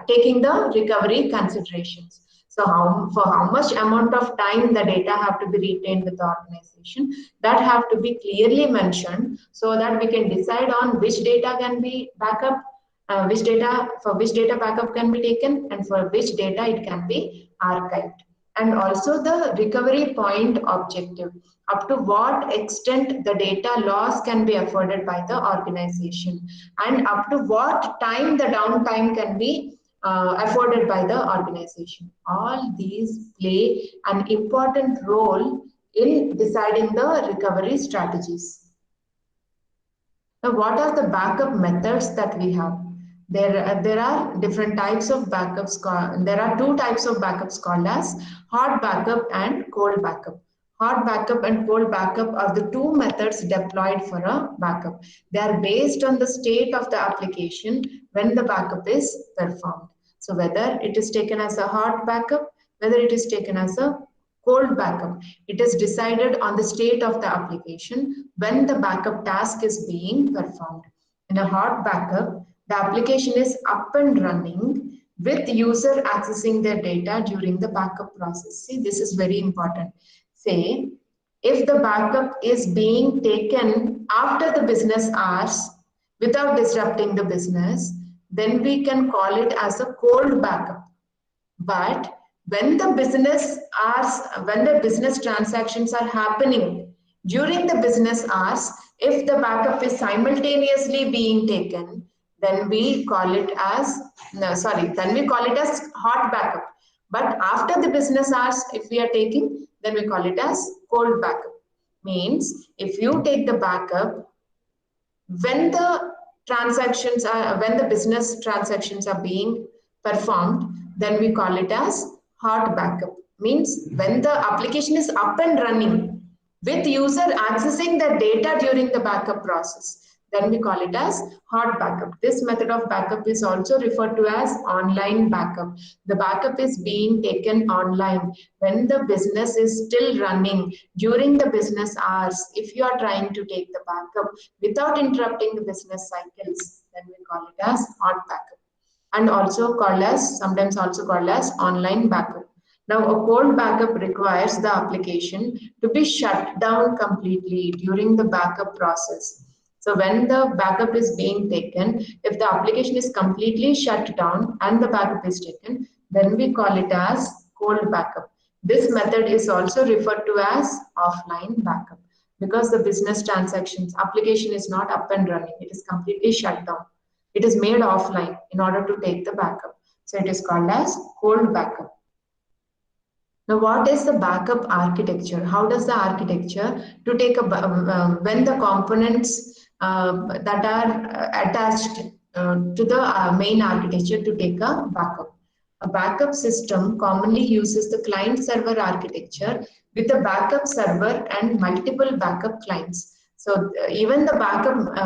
taking the recovery considerations. So for how much amount of time the data have to be retained with the organization, that have to be clearly mentioned so that we can decide on which data can be backup, which data backup can be taken, and for which data it can be archived. And also the recovery point objective, up to what extent the data loss can be afforded by the organization, and up to what time the downtime can be afforded by the organization. All these play an important role in deciding the recovery strategies. Now, what are the backup methods that we have? There are different types of backups. There are two types of backups called as hot backup and cold backup. Hot backup and cold backup are the two methods deployed for a backup. They are based on the state of the application when the backup is performed. So whether it is taken as a hot backup, whether it is taken as a cold backup, it is decided on the state of the application when the backup task is being performed. In a hot backup, the application is up and running with user accessing their data during the backup process. See, this is very important. Say, if the backup is being taken after the business hours without disrupting the business, then we can call it as a cold backup. But when the business transactions are happening during the business hours, if the backup is simultaneously being taken, then we call it as hot backup. But after the business hours, if we are taking, then we call it as cold backup. Means if you take the backup when the business transactions are being performed, then we call it as hot backup. Means when the application is up and running with user accessing the data during the backup process, then we call it as hot backup. This method of backup is also referred to as online backup. The backup is being taken online when the business is still running during the business hours. If you are trying to take the backup without interrupting the business cycles, then we call it as hot backup, and sometimes also called as online backup. Now, a cold backup requires the application to be shut down completely during the backup process. So when the backup is being taken, if the application is completely shut down and the backup is taken, then we call it as cold backup. This method is also referred to as offline backup because the business transactions application is not up and running. It is completely shut down. It is made offline in order to take the backup. So it is called as cold backup. Now, what is the backup architecture? How does the architecture to take when the components that are attached to the main architecture to take a backup? A backup system commonly uses the client-server architecture with a backup server and multiple backup clients. So even the backup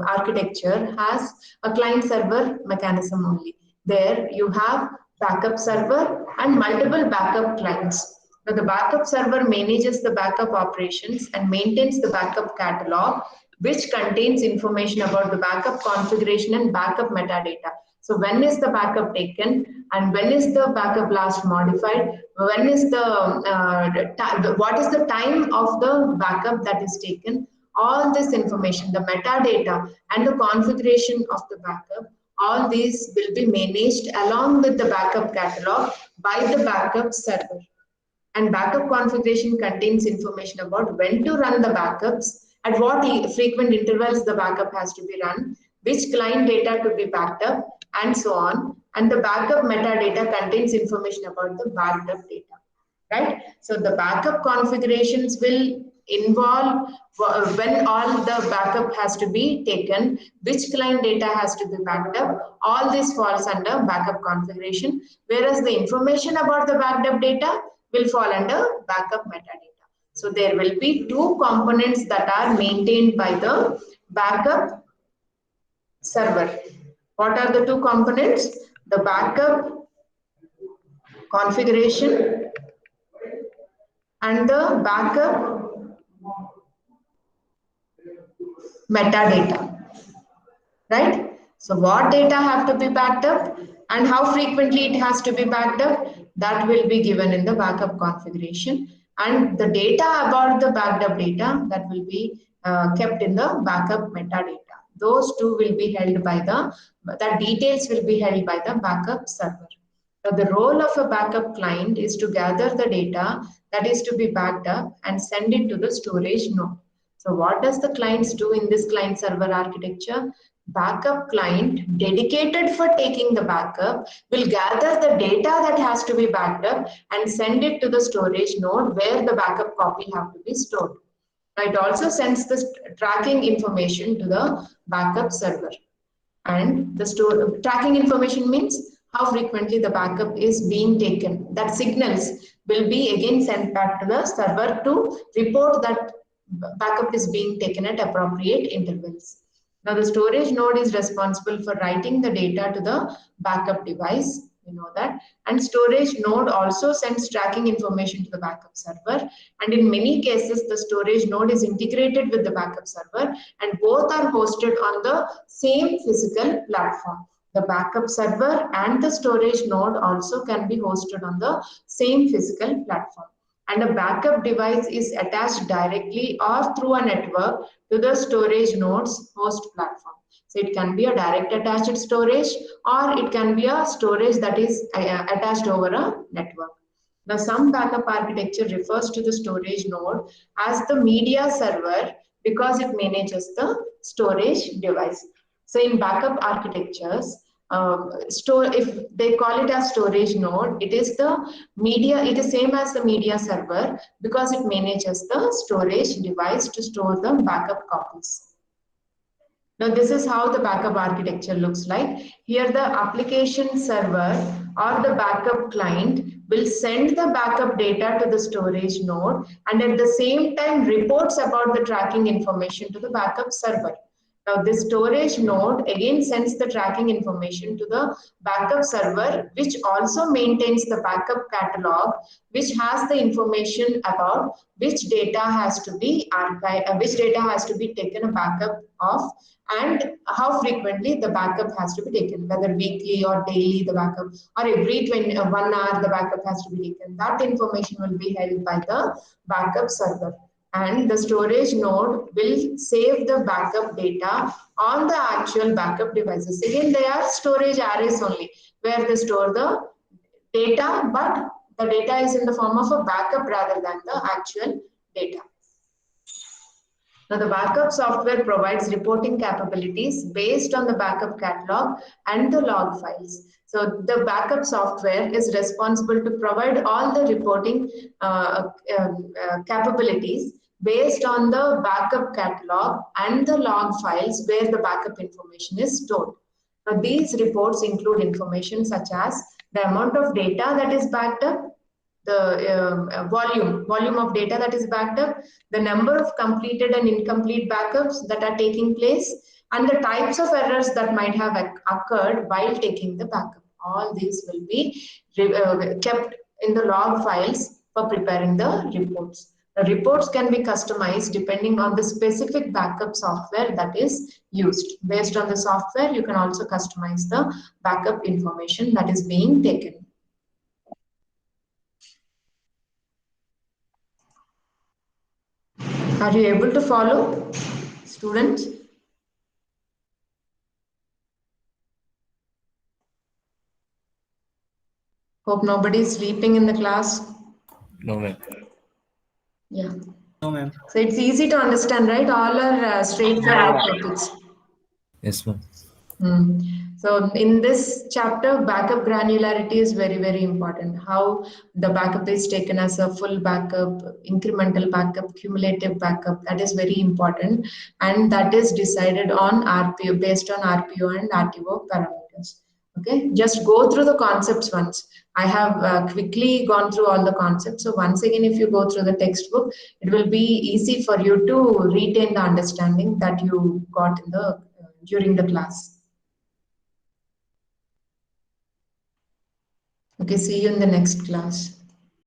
architecture has a client-server mechanism only. There you have backup server and multiple backup clients. Now, the backup server manages the backup operations and maintains the backup catalog, which contains information about the backup configuration and backup metadata. So when is the backup taken and when is the backup last modified? When is what is the time of the backup that is taken? All this information, the metadata and the configuration of the backup, all these will be managed along with the backup catalog by the backup server. And backup configuration contains information about when to run the backups, at what frequent intervals the backup has to be run, which client data to be backed up, and so on. And the backup metadata contains information about the backed up data, right? So the backup configurations will involve when all the backup has to be taken, which client data has to be backed up. All this falls under backup configuration, whereas the information about the backed up data will fall under backup metadata. So there will be two components that are maintained by the backup server. What are the two components? The backup configuration and the backup metadata, right? So what data have to be backed up and how frequently it has to be backed up, that will be given in the backup configuration. And the data about the backed up data, that will be kept in the backup metadata. Those two will be held by the details will be held by the backup server. Now, the role of a backup client is to gather the data that is to be backed up and send it to the storage node. So what does the clients do in this client server architecture? Backup client dedicated for taking the backup will gather the data that has to be backed up and send it to the storage node where the backup copy have to be stored. It also sends the tracking information to the backup server. And the tracking information means how frequently the backup is being taken. That signals will be again sent back to the server to report that backup is being taken at appropriate intervals. Now the storage node is responsible for writing the data to the backup device. You know that. And storage node also sends tracking information to the backup server. And in many cases, the storage node is integrated with the backup server and both are hosted on the same physical platform. The backup server and the storage node also can be hosted on the same physical platform. And a backup device is attached directly or through a network to the storage node's host platform. So it can be a direct attached storage or it can be a storage that is attached over a network. Now, some backup architecture refers to the storage node as the media server because it manages the storage device. So in backup architectures, if they call it as storage node, it is the media, it is same as the media server because it manages the storage device to store the backup copies. Now this is how the backup architecture looks like. Here the application server or the backup client will send the backup data to the storage node and at the same time reports about the tracking information to the backup server. Now this storage node again sends the tracking information to the backup server, which also maintains the backup catalog, which has the information about which data has to be archived, which data has to be taken a backup of, and how frequently the backup has to be taken, whether weekly or daily the backup, or every 1 hour the backup has to be taken. That information will be held by the backup server. And the storage node will save the backup data on the actual backup devices. Again, they are storage arrays only, where they store the data, but the data is in the form of a backup rather than the actual data. Now, the backup software provides reporting capabilities based on the backup catalog and the log files. So the backup software is responsible to provide all the reporting capabilities based on the backup catalog and the log files where the backup information is stored. Now, these reports include information such as the amount of data that is backed up, the volume of data that is backed up, the number of completed and incomplete backups that are taking place, and the types of errors that might have occurred while taking the backup. All these will be kept in the log files for preparing the reports. The reports can be customized depending on the specific backup software that is used. Based on the software, you can also customize the backup information that is being taken. Are you able to follow, students? Hope nobody is sleeping in the class. No, ma'am. Yeah. No, ma'am. So it's easy to understand, right? All are straightforward topics. Yes, ma'am. So in this chapter, backup granularity is very, very important. How the backup is taken as a full backup, incremental backup, cumulative backup, that is very important. And that is decided on RPO, based on RPO and RTO parameters. Okay, just go through the concepts once. I have quickly gone through all the concepts. So once again, if you go through the textbook, it will be easy for you to retain the understanding that you got in the during the class. Okay, see you in the next class.